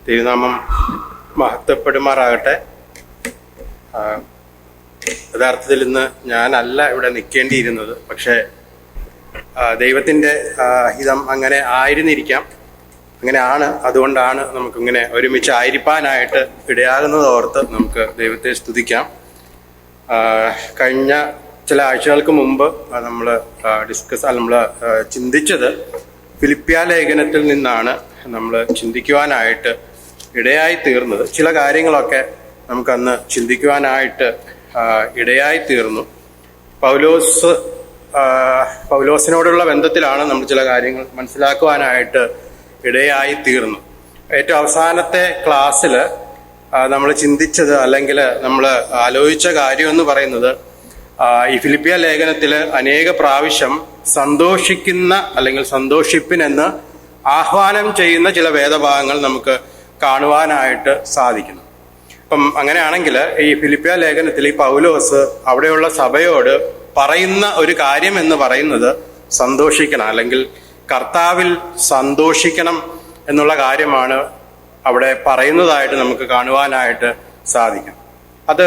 തിരുനാമം മഹത്വപ്പെടുമാറാകട്ടെ. യഥാർത്ഥത്തിൽ ഇന്ന് ഞാനല്ല ഇവിടെ നിൽക്കേണ്ടിയിരുന്നത്, പക്ഷേ ദൈവത്തിൻ്റെ ഹിതം അങ്ങനെ ആയിരുന്നിരിക്കാം, അങ്ങനെയാണ്. അതുകൊണ്ടാണ് നമുക്കിങ്ങനെ ഒരുമിച്ച് ആയിരിക്കാനായിട്ട് ഇടയാകുന്നത് ഓർത്ത് നമുക്ക് ദൈവത്തെ സ്തുതിക്കാം. കഴിഞ്ഞ ചില ആഴ്ചകൾക്ക് മുമ്പ് നമ്മൾ ചിന്തിച്ചത് ഫിലിപ്പിയ ലേഖനത്തിൽ നിന്നാണ് നമ്മൾ ചിന്തിക്കുവാനായിട്ട് ഇടയായി തീർന്നത്. ചില കാര്യങ്ങളൊക്കെ നമുക്കന്ന് ചിന്തിക്കുവാനായിട്ട് ഇടയായി തീർന്നു. പൗലോസിനോടുള്ള ബന്ധത്തിലാണ് നമ്മൾ ചില കാര്യങ്ങൾ മനസ്സിലാക്കുവാനായിട്ട് ഇടയായി തീർന്നു. ഏറ്റവും അവസാനത്തെ ക്ലാസ്സിൽ നമ്മൾ ചിന്തിച്ചത് അല്ലെങ്കിൽ നമ്മൾ ആലോചിച്ച കാര്യം എന്ന് പറയുന്നത്, ഈ ഫിലിപ്പിയ ലേഖനത്തിൽ അനേക പ്രാവശ്യം സന്തോഷിക്കുന്ന അല്ലെങ്കിൽ സന്തോഷിപ്പിനെന്ന് ആഹ്വാനം ചെയ്യുന്ന ചില വേദഭാഗങ്ങൾ നമുക്ക് കാണുവാനായിട്ട് സാധിക്കുന്നു. അപ്പം അങ്ങനെയാണെങ്കിൽ ഈ ഫിലിപ്പിയ ലേഖനത്തിൽ ഈ പൗലോസ് അവിടെയുള്ള സഭയോട് പറയുന്ന ഒരു കാര്യം എന്ന് പറയുന്നത് സന്തോഷിക്കണം, അല്ലെങ്കിൽ കർത്താവിൽ സന്തോഷിക്കണം എന്നുള്ള കാര്യമാണ് അവിടെ പറയുന്നതായിട്ട് നമുക്ക് കാണുവാനായിട്ട് സാധിക്കും. അത്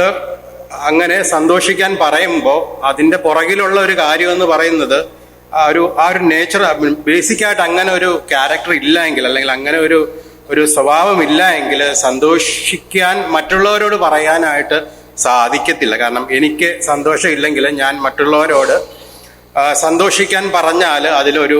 അങ്ങനെ സന്തോഷിക്കാൻ പറയുമ്പോൾ അതിൻ്റെ പുറകിലുള്ള ഒരു കാര്യം എന്ന് പറയുന്നത് ആ ഒരു നേച്ചർ, ബേസിക്കായിട്ട് അങ്ങനെ ഒരു ക്യാരക്ടർ ഇല്ല എങ്കിൽ, അല്ലെങ്കിൽ അങ്ങനെ ഒരു സ്വഭാവം ഇല്ല എങ്കിൽ സന്തോഷിക്കാൻ മറ്റുള്ളവരോട് പറയാനായിട്ട് സാധിക്കത്തില്ല. കാരണം എനിക്ക് സന്തോഷം ഇല്ലെങ്കിൽ ഞാൻ മറ്റുള്ളവരോട് സന്തോഷിക്കാൻ പറഞ്ഞാൽ അതിലൊരു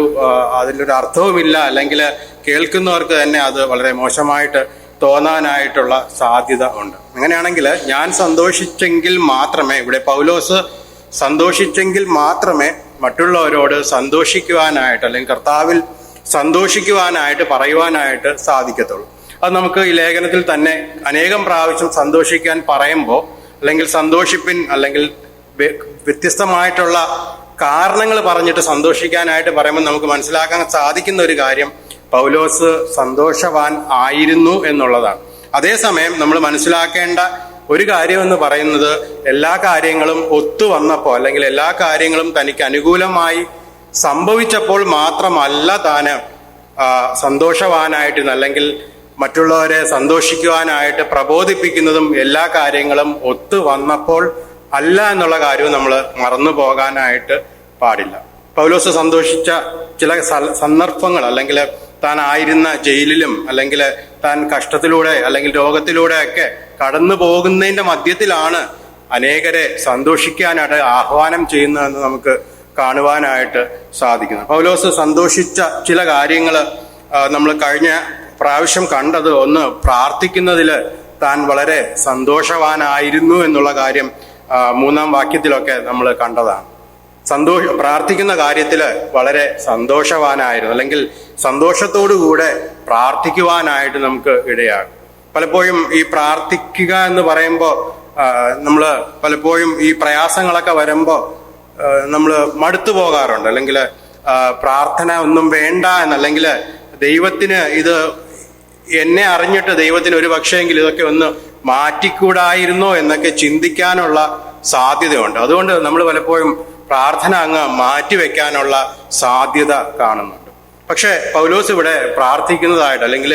അർത്ഥവുമില്ല, അല്ലെങ്കിൽ കേൾക്കുന്നവർക്ക് തന്നെ അത് വളരെ മോശമായിട്ട് തോന്നാനായിട്ടുള്ള സാധ്യത ഉണ്ട്. അങ്ങനെയാണെങ്കിൽ ഞാൻ സന്തോഷിച്ചെങ്കിൽ മാത്രമേ, ഇവിടെ പൗലോസ് സന്തോഷിച്ചെങ്കിൽ മാത്രമേ മറ്റുള്ളവരോട് സന്തോഷിക്കുവാനായിട്ട് അല്ലെങ്കിൽ കർത്താവിൽ സന്തോഷിക്കുവാനായിട്ട് പറയുവാനായിട്ട് സാധിക്കത്തുള്ളൂ. അത് നമുക്ക് ഈ ലേഖനത്തിൽ തന്നെ അനേകം പ്രാവശ്യം സന്തോഷിക്കാൻ പറയുമ്പോൾ, അല്ലെങ്കിൽ സന്തോഷിപ്പിൻ, അല്ലെങ്കിൽ വ്യത്യസ്തമായിട്ടുള്ള കാരണങ്ങൾ പറഞ്ഞിട്ട് സന്തോഷിക്കാനായിട്ട് പറയുമ്പോൾ നമുക്ക് മനസ്സിലാക്കാൻ സാധിക്കുന്ന ഒരു കാര്യം പൗലോസ് സന്തോഷവാൻ ആയിരുന്നു എന്നുള്ളതാണ്. അതേസമയം നമ്മൾ മനസ്സിലാക്കേണ്ട ഒരു കാര്യം എന്ന് പറയുന്നത്, എല്ലാ കാര്യങ്ങളും ഒത്തു വന്നപ്പോൾ അല്ലെങ്കിൽ എല്ലാ കാര്യങ്ങളും തനിക്ക് അനുകൂലമായി സംഭവിച്ചപ്പോൾ മാത്രമല്ല താന് സന്തോഷവാനായിട്ട്, അല്ലെങ്കിൽ മറ്റുള്ളവരെ സന്തോഷിക്കുവാനായിട്ട് പ്രബോധിപ്പിക്കുന്നതും എല്ലാ കാര്യങ്ങളും ഒത്തു വന്നപ്പോൾ അല്ല എന്നുള്ള കാര്യവും നമ്മൾ മറന്നു പോകാനായിട്ട് പാടില്ല. പൗലോസ് സന്തോഷിച്ച ചില സന്ദർഭങ്ങൾ, അല്ലെങ്കിൽ താൻ ആയിരുന്ന ജയിലിലും, അല്ലെങ്കിൽ താൻ കഷ്ടത്തിലൂടെ അല്ലെങ്കിൽ രോഗത്തിലൂടെ ഒക്കെ കടന്നു പോകുന്നതിന്റെ മധ്യത്തിലാണ് അനേകരെ സന്തോഷിക്കാനായിട്ട് ആഹ്വാനം ചെയ്യുന്നതെന്ന് നമുക്ക് കാണുവാനായിട്ട് സാധിക്കുന്നു. പൗലോസ് സന്തോഷിച്ച ചില കാര്യങ്ങൾ നമ്മൾ കഴിഞ്ഞ പ്രാവശ്യം കണ്ടത്, ഒന്ന് പ്രാർത്ഥിക്കുന്നതിൽ താൻ വളരെ സന്തോഷവാനായിരുന്നു എന്നുള്ള കാര്യം 3-ാം വാക്യത്തിലൊക്കെ നമ്മൾ കണ്ടതാണ്. പ്രാർത്ഥിക്കുന്ന കാര്യത്തിൽ വളരെ സന്തോഷവാനായിരുന്നു, അല്ലെങ്കിൽ സന്തോഷത്തോടുകൂടെ പ്രാർത്ഥിക്കുവാനായിട്ട് നമുക്ക് ഇടയാകും. പലപ്പോഴും ഈ പ്രാർത്ഥിക്കുക എന്ന് പറയുമ്പോൾ നമ്മൾ പലപ്പോഴും ഈ പ്രയാസങ്ങളൊക്കെ വരുമ്പോൾ നമ്മൾ മടുത്തു പോകാറുണ്ട്, അല്ലെങ്കിൽ പ്രാർത്ഥന ഒന്നും വേണ്ട എന്നല്ലെങ്കിൽ ദൈവത്തിന് ഇത് എന്നെ അറിഞ്ഞിട്ട് ദൈവത്തിന് ഒരു പക്ഷേങ്കിൽ ഇതൊക്കെ ഒന്ന് മാറ്റിക്കൂടായിരുന്നോ എന്നൊക്കെ ചിന്തിക്കാനുള്ള സാധ്യതയുണ്ട്. അതുകൊണ്ട് നമ്മൾ പലപ്പോഴും പ്രാർത്ഥന അങ്ങ് മാറ്റിവെക്കാനുള്ള സാധ്യത കാണുന്നുണ്ട്. പക്ഷെ പൗലോസ് ഇവിടെ പ്രാർത്ഥിക്കുന്നതായിട്ട്, അല്ലെങ്കിൽ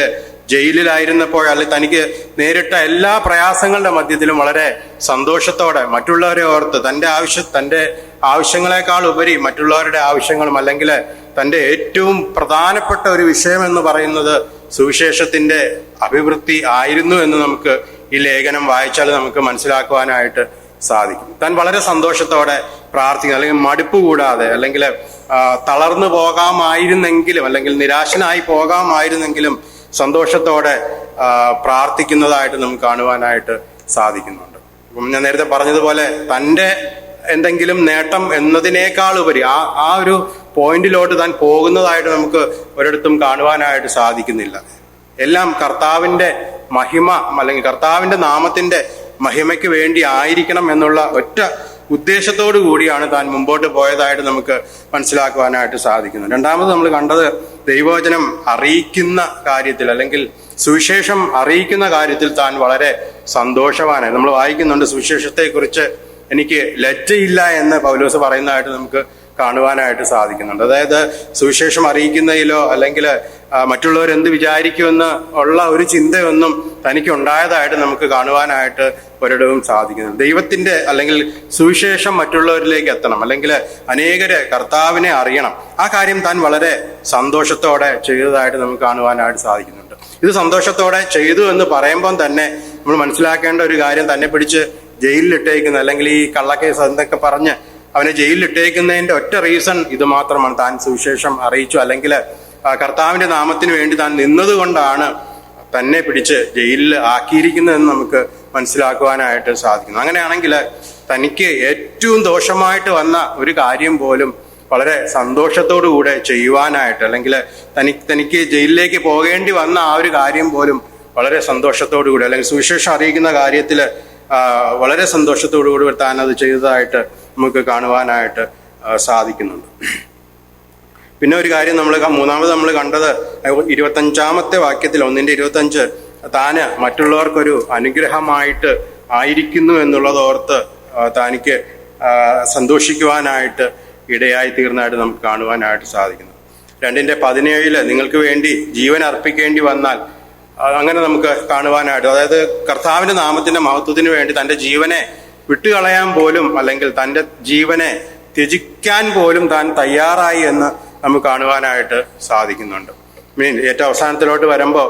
ജയിലിലായിരുന്നപ്പോൾ, അല്ലെങ്കിൽ തനിക്ക് നേരിട്ട എല്ലാ പ്രയാസങ്ങളുടെ മധ്യത്തിലും വളരെ സന്തോഷത്തോടെ മറ്റുള്ളവരെ ഓർത്ത് തൻ്റെ ആവശ്യങ്ങളെക്കാൾ ഉപരി മറ്റുള്ളവരുടെ ആവശ്യങ്ങളും, അല്ലെങ്കിൽ തൻ്റെ ഏറ്റവും പ്രധാനപ്പെട്ട ഒരു വിഷയം എന്ന് പറയുന്നത് സുവിശേഷത്തിന്റെ അഭിവൃദ്ധി ആയിരുന്നു എന്ന് നമുക്ക് ഈ ലേഖനം വായിച്ചാൽ നമുക്ക് മനസ്സിലാക്കുവാനായിട്ട് സാധിക്കും. താൻ വളരെ സന്തോഷത്തോടെ പ്രാർത്ഥിക്കുന്നു, അല്ലെങ്കിൽ മടുപ്പ് കൂടാതെ, അല്ലെങ്കിൽ തളർന്നു പോകാമായിരുന്നെങ്കിലും, അല്ലെങ്കിൽ നിരാശനായി പോകാമായിരുന്നെങ്കിലും സന്തോഷത്തോടെ പ്രാർത്ഥിക്കുന്നതായിട്ട് നമുക്ക് കാണുവാനായിട്ട് സാധിക്കുന്നുണ്ട്. അപ്പം ഞാൻ നേരത്തെ പറഞ്ഞതുപോലെ തൻ്റെ എന്തെങ്കിലും നേട്ടം എന്നതിനേക്കാൾ ഉപരി ആ ഒരു പോയിന്റിലോട്ട് താൻ പോകുന്നതായിട്ട് നമുക്ക് ഒരിടത്തും കാണുവാനായിട്ട് സാധിക്കുന്നില്ല. എല്ലാം കർത്താവിൻ്റെ മഹിമ, അല്ലെങ്കിൽ കർത്താവിൻ്റെ നാമത്തിൻ്റെ മഹിമയ്ക്ക് വേണ്ടി ആയിരിക്കണം എന്നുള്ള ഒറ്റ ഉദ്ദേശത്തോടു കൂടിയാണ് താൻ മുമ്പോട്ട് പോയതായിട്ട് നമുക്ക് മനസ്സിലാക്കുവാനായിട്ട് സാധിക്കുന്നു. രണ്ടാമത് നമ്മൾ കണ്ടത് ദൈവവചനം അറിയിക്കുന്ന കാര്യത്തിൽ, അല്ലെങ്കിൽ സുവിശേഷം അറിയിക്കുന്ന കാര്യത്തിൽ താൻ വളരെ സന്തോഷവാനായി. നമ്മൾ വായിക്കുന്നുണ്ട്, സുവിശേഷത്തെക്കുറിച്ച് എനിക്ക് ലജ്ജയില്ല എന്ന് പൗലോസ് പറയുന്നതായിട്ട് നമുക്ക് കാണുവാനായിട്ട് സാധിക്കുന്നുണ്ട്. അതായത് സുവിശേഷം അറിയിക്കുന്നതിലോ അല്ലെങ്കിൽ മറ്റുള്ളവർ എന്ത് വിചാരിക്കുമെന്ന് ഉള്ള ഒരു ചിന്തയൊന്നും തനിക്ക് ഉണ്ടായതായിട്ട് നമുക്ക് കാണുവാനായിട്ട് ഒരിടവും സാധിക്കുന്നുണ്ട്. ദൈവത്തിന്റെ അല്ലെങ്കിൽ സുവിശേഷം മറ്റുള്ളവരിലേക്ക് എത്തണം, അല്ലെങ്കിൽ അനേകര് കർത്താവിനെ അറിയണം, ആ കാര്യം താൻ വളരെ സന്തോഷത്തോടെ ചെയ്തതായിട്ട് നമുക്ക് കാണുവാനായിട്ട് സാധിക്കുന്നുണ്ട്. ഇത് സന്തോഷത്തോടെ ചെയ്തു എന്ന് പറയുമ്പം തന്നെ നമ്മൾ മനസ്സിലാക്കേണ്ട ഒരു കാര്യം, തന്നെ പിടിച്ച് ജയിലിലിട്ടേക്കുന്ന അല്ലെങ്കിൽ ഈ കള്ളക്കേസ് എന്നൊക്കെ പറഞ്ഞ് അവനെ ജയിലിലിട്ടേക്കുന്നതിന്റെ ഒറ്റ റീസൺ ഇത് മാത്രമാണ്. താൻ സുവിശേഷം അറിയിച്ചു, അല്ലെങ്കിൽ കർത്താവിന്റെ നാമത്തിന് വേണ്ടി താൻ നിന്നതുകൊണ്ടാണ് തന്നെ പിടിച്ച് ജയിലിൽ ആക്കിയിരിക്കുന്നതെന്ന് നമുക്ക് മനസ്സിലാക്കുവാനായിട്ട് സാധിക്കുന്നു. അങ്ങനെയാണെങ്കിൽ തനിക്ക് ഏറ്റവും ദോഷമായിട്ട് വന്ന ഒരു കാര്യം പോലും വളരെ സന്തോഷത്തോടു കൂടെ ചെയ്യുവാനായിട്ട്, അല്ലെങ്കിൽ തനിക്ക് ജയിലിലേക്ക് പോകേണ്ടി വന്ന ആ ഒരു കാര്യം പോലും വളരെ സന്തോഷത്തോടു കൂടി, അല്ലെങ്കിൽ സുവിശേഷം അറിയിക്കുന്ന കാര്യത്തിൽ വളരെ സന്തോഷത്തോടു കൂടി താൻ അത് ചെയ്തതായിട്ട് നമുക്ക് കാണുവാനായിട്ട് സാധിക്കുന്നുണ്ട്. പിന്നെ ഒരു കാര്യം മൂന്നാമത് നമ്മൾ കണ്ടത് 25-ാമത്തെ വാക്യത്തിൽ 1:25 താന് മറ്റുള്ളവർക്കൊരു അനുഗ്രഹമായിട്ട് ആയിരിക്കുന്നു എന്നുള്ളതോർത്ത് തനിക്ക് സന്തോഷിക്കുവാനായിട്ട് ഇടയായി തീർന്നതായിട്ട് നമുക്ക് കാണുവാനായിട്ട് സാധിക്കുന്നു. 2:17 നിങ്ങൾക്ക് വേണ്ടി ജീവൻ അർപ്പിക്കേണ്ടി വന്നാൽ, അങ്ങനെ നമുക്ക് കാണുവാനായിട്ട്, അതായത് കർത്താവിന്റെ നാമത്തിന്റെ മഹത്വത്തിന് വേണ്ടി തന്റെ ജീവനെ വിട്ടുകളയാൻ പോലും, അല്ലെങ്കിൽ തന്റെ ജീവനെ ത്യജിക്കാൻ പോലും താൻ തയ്യാറായി എന്ന് നമുക്ക് കാണുവാനായിട്ട് സാധിക്കുന്നുണ്ട്. ഏറ്റവും അവസാനത്തിലോട്ട് വരുമ്പോൾ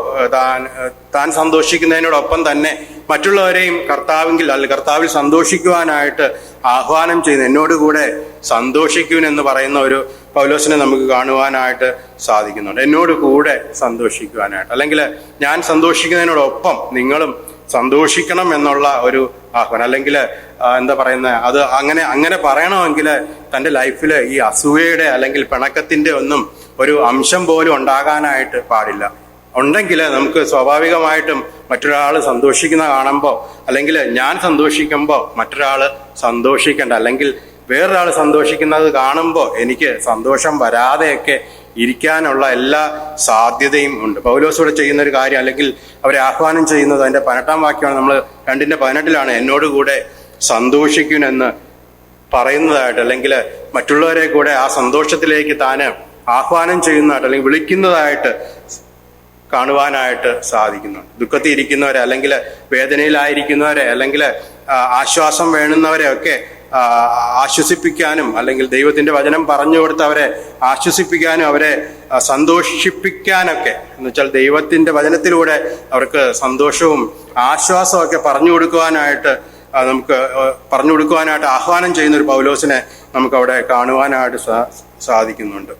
താൻ സന്തോഷിക്കുന്നതിനോടൊപ്പം തന്നെ മറ്റുള്ളവരെയും കർത്താവിൽ അല്ലെങ്കിൽ കർത്താവിൽ സന്തോഷിക്കുവാനായിട്ട് ആഹ്വാനം ചെയ്യുന്നു. എന്നോടുകൂടെ സന്തോഷിക്കുവെന്ന് പറയുന്ന ഒരു പൗലോസിനെ നമുക്ക് കാണുവാനായിട്ട് സാധിക്കുന്നുണ്ട്. എന്നോട് കൂടെ സന്തോഷിക്കുവാനായിട്ട്, അല്ലെങ്കിൽ ഞാൻ സന്തോഷിക്കുന്നതിനോടൊപ്പം നിങ്ങളും സന്തോഷിക്കണം എന്നുള്ള ഒരു ആഹ്വാനം, അല്ലെങ്കിൽ എന്താ പറയുന്നത്, അത് അങ്ങനെ പറയണമെങ്കിൽ തൻ്റെ ലൈഫിൽ ഈ അസൂയയുടെ അല്ലെങ്കിൽ പിണക്കത്തിന്റെ ഒന്നും ഒരു അംശം പോലും ഉണ്ടാകാനായിട്ട് പാടില്ല. ഉണ്ടെങ്കിൽ നമുക്ക് സ്വാഭാവികമായിട്ടും മറ്റൊരാൾ സന്തോഷിക്കുന്ന കാണുമ്പോൾ, അല്ലെങ്കിൽ ഞാൻ സന്തോഷിക്കുമ്പോൾ മറ്റൊരാൾ സന്തോഷിക്കണ്ട, അല്ലെങ്കിൽ വേറൊരാൾ സന്തോഷിക്കുന്നത് കാണുമ്പോൾ എനിക്ക് സന്തോഷം വരാതെയൊക്കെ ഇരിക്കാനുള്ള എല്ലാ സാധ്യതയും ഉണ്ട്. പൗലോസോട് ചെയ്യുന്ന ഒരു കാര്യം, അല്ലെങ്കിൽ അവരെ ആഹ്വാനം ചെയ്യുന്നത് അതിന്റെ 18-ാം വാക്യമാണ്. നമ്മൾ 2:18 എന്നോടുകൂടെ സന്തോഷിക്കുമെന്ന് പറയുന്നതായിട്ട്, അല്ലെങ്കിൽ മറ്റുള്ളവരെ കൂടെ ആ സന്തോഷത്തിലേക്ക് താന് ആഹ്വാനം ചെയ്യുന്നതായിട്ട് അല്ലെങ്കിൽ വിളിക്കുന്നതായിട്ട് കാണുവാനായിട്ട് സാധിക്കുന്നുണ്ട്. ദുഃഖത്തിൽ ഇരിക്കുന്നവരെ, അല്ലെങ്കിൽ വേദനയിലായിരിക്കുന്നവരെ, അല്ലെങ്കിൽ ആശ്വാസം വേണ്ടുന്നവരെ ഒക്കെ ആശ്വസിപ്പിക്കാനും, അല്ലെങ്കിൽ ദൈവത്തിന്റെ വചനം പറഞ്ഞു കൊടുത്ത് അവരെ ആശ്വസിപ്പിക്കാനും, അവരെ സന്തോഷിപ്പിക്കാനൊക്കെ, എന്ന് വെച്ചാൽ ദൈവത്തിന്റെ വചനത്തിലൂടെ അവർക്ക് സന്തോഷവും ആശ്വാസവും ഒക്കെ പറഞ്ഞു കൊടുക്കുവാനായിട്ട് ആഹ്വാനം ചെയ്യുന്ന ഒരു പൗലോസിനെ നമുക്ക് അവിടെ കാണുവാനായിട്ട് സാധിക്കുന്നുണ്ട്.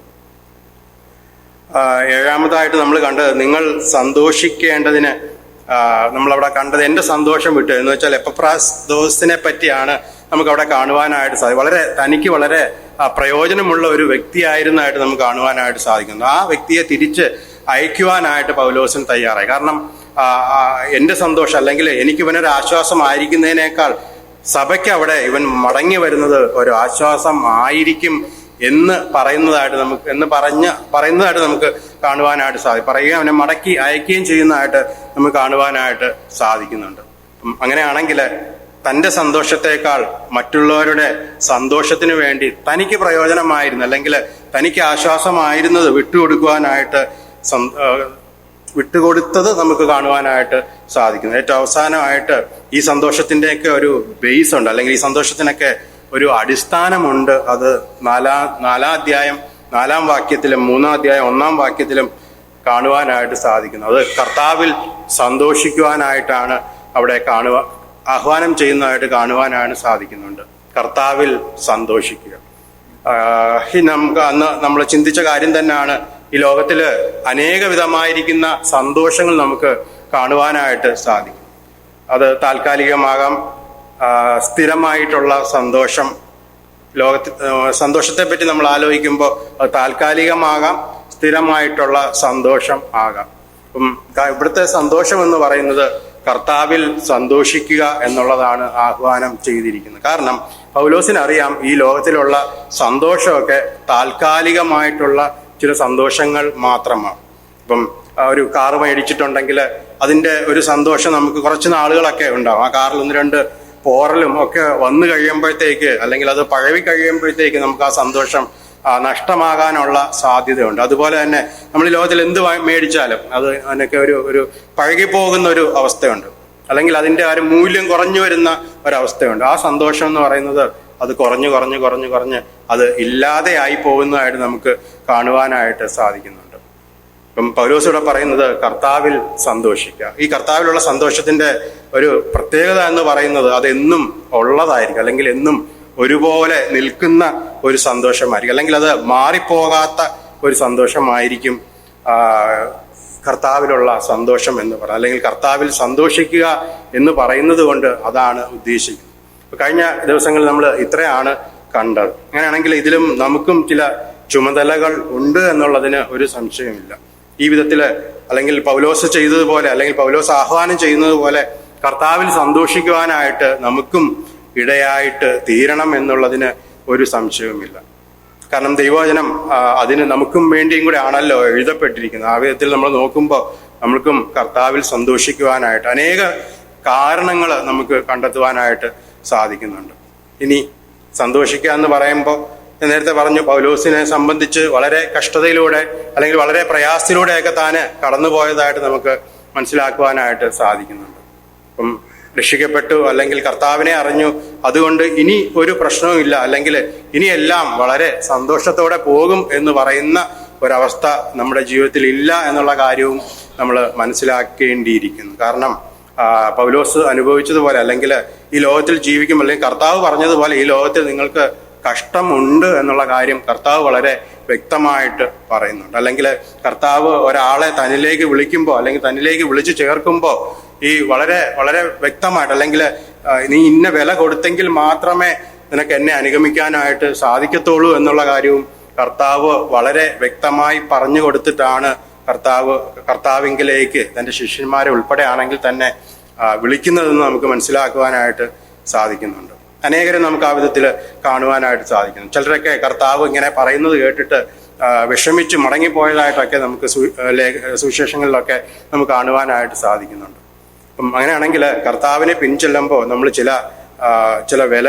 7-ാമതായിട്ട് നമ്മൾ കണ്ടത്, നിങ്ങൾ സന്തോഷിക്കേണ്ടതിന് നമ്മളവിടെ കണ്ടത് എന്റെ സന്തോഷം വിട്ടു എന്ന് വെച്ചാൽ എപ്പഫ്രാസ്ദോസിനെ പറ്റിയാണ് നമുക്ക് അവിടെ കാണുവാനായിട്ട് സാധിക്കും. തനിക്ക് വളരെ പ്രയോജനമുള്ള ഒരു വ്യക്തിയായിരുന്നതായിട്ട് നമുക്ക് കാണുവാനായിട്ട് സാധിക്കുന്നു. ആ വ്യക്തിയെ തിരിച്ച് അയക്കുവാനായിട്ട് പൗലോസിന് തയ്യാറായി. കാരണം എന്റെ സന്തോഷം, അല്ലെങ്കിൽ എനിക്ക് ഇവനൊരു ആശ്വാസമായിരിക്കുന്നതിനേക്കാൾ സഭയ്ക്ക് അവിടെ ഇവൻ മടങ്ങി വരുന്നത് ഒരു ആശ്വാസം ആയിരിക്കും എന്ന് പറയുന്നതായിട്ട് നമുക്ക് കാണുവാനായിട്ട് സാധിക്കും. പറയുകയും അവനെ മടക്കി അയക്കുകയും ചെയ്യുന്നതായിട്ട് നമുക്ക് കാണുവാനായിട്ട് സാധിക്കുന്നുണ്ട്. അങ്ങനെയാണെങ്കിൽ തന്റെ സന്തോഷത്തെക്കാൾ മറ്റുള്ളവരുടെ സന്തോഷത്തിന് വേണ്ടി തനിക്ക് പ്രയോജനമായിരുന്നു, അല്ലെങ്കിൽ തനിക്ക് ആശ്വാസമായിരുന്നത് വിട്ടുകൊടുത്തത് നമുക്ക് കാണുവാനായിട്ട് സാധിക്കുന്നു. ഏറ്റവും അവസാനമായിട്ട് ഈ സന്തോഷത്തിന്റെയൊക്കെ ഒരു ബേസ് ഉണ്ട്, അല്ലെങ്കിൽ ഈ സന്തോഷത്തിനൊക്കെ ഒരു അടിസ്ഥാനമുണ്ട്. അത് 4-ാം അധ്യായം 4-ാം വാക്യത്തിലും 3-ാം അധ്യായം 1-ാം വാക്യത്തിലും കാണുവാനായിട്ട് സാധിക്കുന്നു. അത് കർത്താവിൽ സന്തോഷിക്കുവാനായിട്ടാണ് അവിടെ ആഹ്വാനം ചെയ്യുന്നതായിട്ട് കാണുവാനാണ് സാധിക്കുന്നുണ്ട്. കർത്താവിൽ സന്തോഷിക്കുക. നമുക്ക് അന്ന് നമ്മൾ ചിന്തിച്ച കാര്യം തന്നെയാണ്. ഈ ലോകത്തില് അനേക വിധമായിരിക്കുന്ന സന്തോഷങ്ങൾ നമുക്ക് കാണുവാനായിട്ട് സാധിക്കും. അത് താൽക്കാലികമാകാം, സ്ഥിരമായിട്ടുള്ള സന്തോഷം. സന്തോഷത്തെ പറ്റി നമ്മൾ ആലോചിക്കുമ്പോൾ അത് താൽക്കാലികമാകാം, സ്ഥിരമായിട്ടുള്ള സന്തോഷം ആകാം. ഇവിടുത്തെ സന്തോഷം എന്ന് പറയുന്നത് കർത്താവിൽ സന്തോഷിക്കുക എന്നുള്ളതാണ് ആഹ്വാനം ചെയ്തിരിക്കുന്നത്. കാരണം പൗലോസിനറിയാം ഈ ലോകത്തിലുള്ള സന്തോഷമൊക്കെ താൽക്കാലികമായിട്ടുള്ള ചില സന്തോഷങ്ങൾ മാത്രമാണ്. ഇപ്പം ഒരു കാറ് മേടിച്ചിട്ടുണ്ടെങ്കിൽ അതിന്റെ ഒരു സന്തോഷം നമുക്ക് കുറച്ച് നാളുകളൊക്കെ ഉണ്ടാവും. ആ കാറിൽ 1-2 പോറലും ഒക്കെ വന്നു കഴിയുമ്പോഴത്തേക്ക്, അല്ലെങ്കിൽ അത് പഴവി കഴിയുമ്പോഴത്തേക്ക് നമുക്ക് ആ സന്തോഷം നഷ്ടമാകാനുള്ള സാധ്യതയുണ്ട്. അതുപോലെ തന്നെ നമ്മൾ ഈ ലോകത്തിൽ എന്ത് മേടിച്ചാലും അത് അതിനൊക്കെ ഒരു പഴകിപ്പോകുന്ന ഒരു അവസ്ഥയുണ്ട്, അല്ലെങ്കിൽ അതിൻ്റെ ആ ഒരു മൂല്യം കുറഞ്ഞു വരുന്ന ഒരവസ്ഥയുണ്ട്. ആ സന്തോഷം എന്ന് പറയുന്നത് അത് കുറഞ്ഞ് അത് ഇല്ലാതെയായി പോകുന്നതായിട്ട് നമുക്ക് കാണുവാനായിട്ട് സാധിക്കുന്നുണ്ട്. ഇപ്പം പൗലോസ് ഇവിടെ പറയുന്നത് കർത്താവിൽ സന്തോഷിക്കുക. ഈ കർത്താവിലുള്ള സന്തോഷത്തിന്റെ ഒരു പ്രത്യേകത എന്ന് പറയുന്നത് അത് എന്നും ഉള്ളതായിരിക്കും, അല്ലെങ്കിൽ എന്നും ഒരുപോലെ നിൽക്കുന്ന ഒരു സന്തോഷമായിരിക്കും, അല്ലെങ്കിൽ അത് മാറിപ്പോകാത്ത ഒരു സന്തോഷമായിരിക്കും കർത്താവിലുള്ള സന്തോഷം എന്ന് പറയുന്നത്, അല്ലെങ്കിൽ കർത്താവിൽ സന്തോഷിക്കുക എന്ന് പറയുന്നത് കൊണ്ട് അതാണ് ഉദ്ദേശിക്കുന്നത്. കഴിഞ്ഞ ദിവസങ്ങളിൽ നമ്മൾ ഇത്രയാണ് കണ്ടത്. അങ്ങനെയാണെങ്കിൽ ഇതിലും നമുക്കും ചില ചുമതലകൾ ഉണ്ട് എന്നുള്ളതിന് ഒരു സംശയമില്ല. ഈ വിധത്തില്, അല്ലെങ്കിൽ പൗലോസ് ചെയ്തതുപോലെ, അല്ലെങ്കിൽ പൗലോസ് ആഹ്വാനം ചെയ്യുന്നത് പോലെ കർത്താവിൽ സന്തോഷിക്കുവാനായിട്ട് നമുക്കും ഇടയായിട്ട് തീരണം എന്നുള്ളതിന് ഒരു സംശയവുമില്ല. കാരണം ദൈവവചനം അതിന് നമുക്കും വേണ്ടിയും കൂടെ ആണല്ലോ എഴുതപ്പെട്ടിരിക്കുന്നത്. ആ വിധത്തിൽ നമ്മൾ നോക്കുമ്പോൾ നമ്മൾക്കും കർത്താവിൽ സന്തോഷിക്കുവാനായിട്ട് അനേക കാരണങ്ങൾ നമുക്ക് കണ്ടെത്തുവാനായിട്ട് സാധിക്കുന്നുണ്ട്. ഇനി സന്തോഷിക്കുക എന്ന് പറയുമ്പോൾ ഞാൻ നേരത്തെ പറഞ്ഞു, പൗലോസിനെ സംബന്ധിച്ച് വളരെ കഷ്ടതയിലൂടെ അല്ലെങ്കിൽ വളരെ പ്രയാസത്തിലൂടെയൊക്കെ താന് കടന്നുപോയതായിട്ട് നമുക്ക് മനസ്സിലാക്കുവാനായിട്ട് സാധിക്കുന്നുണ്ട്. അപ്പം രക്ഷിക്കപ്പെട്ടു, അല്ലെങ്കിൽ കർത്താവിനെ അറിഞ്ഞു, അതുകൊണ്ട് ഇനി ഒരു പ്രശ്നവുമില്ല, അല്ലെങ്കിൽ ഇനിയെല്ലാം വളരെ സന്തോഷത്തോടെ പോകും എന്ന് പറയുന്ന ഒരവസ്ഥ നമ്മുടെ ജീവിതത്തിൽ ഇല്ല എന്നുള്ള കാര്യവും നമ്മൾ മനസ്സിലാക്കേണ്ടിയിരിക്കുന്നു. കാരണം പൗലോസ് അനുഭവിച്ചതുപോലെ, അല്ലെങ്കിൽ ഈ ലോകത്തിൽ ജീവിക്കും, അല്ലെങ്കിൽ കർത്താവ് പറഞ്ഞതുപോലെ ഈ ലോകത്തിൽ നിങ്ങൾക്ക് കഷ്ടമുണ്ട് എന്നുള്ള കാര്യം കർത്താവ് വളരെ വ്യക്തമായിട്ട് പറയുന്നുണ്ട്. അല്ലെങ്കിൽ കർത്താവ് ഒരാളെ തന്നിലേക്ക് വിളിക്കുമ്പോൾ, അല്ലെങ്കിൽ തന്നിലേക്ക് വിളിച്ചു ചേർക്കുമ്പോൾ ഈ വളരെ വളരെ വ്യക്തമായിട്ട്, അല്ലെങ്കിൽ നീ ഇന്ന വില കൊടുത്തെങ്കിൽ മാത്രമേ നിനക്ക് എന്നെ അനുഗമിക്കാനായിട്ട് സാധിക്കത്തുള്ളൂ എന്നുള്ള കാര്യവും കർത്താവ് വളരെ വ്യക്തമായി പറഞ്ഞു കൊടുത്തിട്ടാണ് കർത്താവിങ്കിലേക്ക് തൻ്റെ ശിഷ്യന്മാരെ ഉൾപ്പെടെ ആണെങ്കിൽ തന്നെ വിളിക്കുന്നതെന്ന് നമുക്ക് മനസ്സിലാക്കുവാനായിട്ട് സാധിക്കുന്നുണ്ട്. അനേകരും നമുക്ക് ആ വിധത്തിൽ കാണുവാനായിട്ട് സാധിക്കുന്നു. ചിലരൊക്കെ കർത്താവ് ഇങ്ങനെ പറയുന്നത് കേട്ടിട്ട് വിഷമിച്ച് മടങ്ങിപ്പോയതായിട്ടൊക്കെ നമുക്ക് സുവിശേഷങ്ങളിലൊക്കെ നമുക്ക് കാണുവാനായിട്ട് സാധിക്കുന്നുണ്ട്. അപ്പം അങ്ങനെയാണെങ്കിൽ കർത്താവിനെ പിൻചെല്ലുമ്പോൾ നമ്മൾ ചില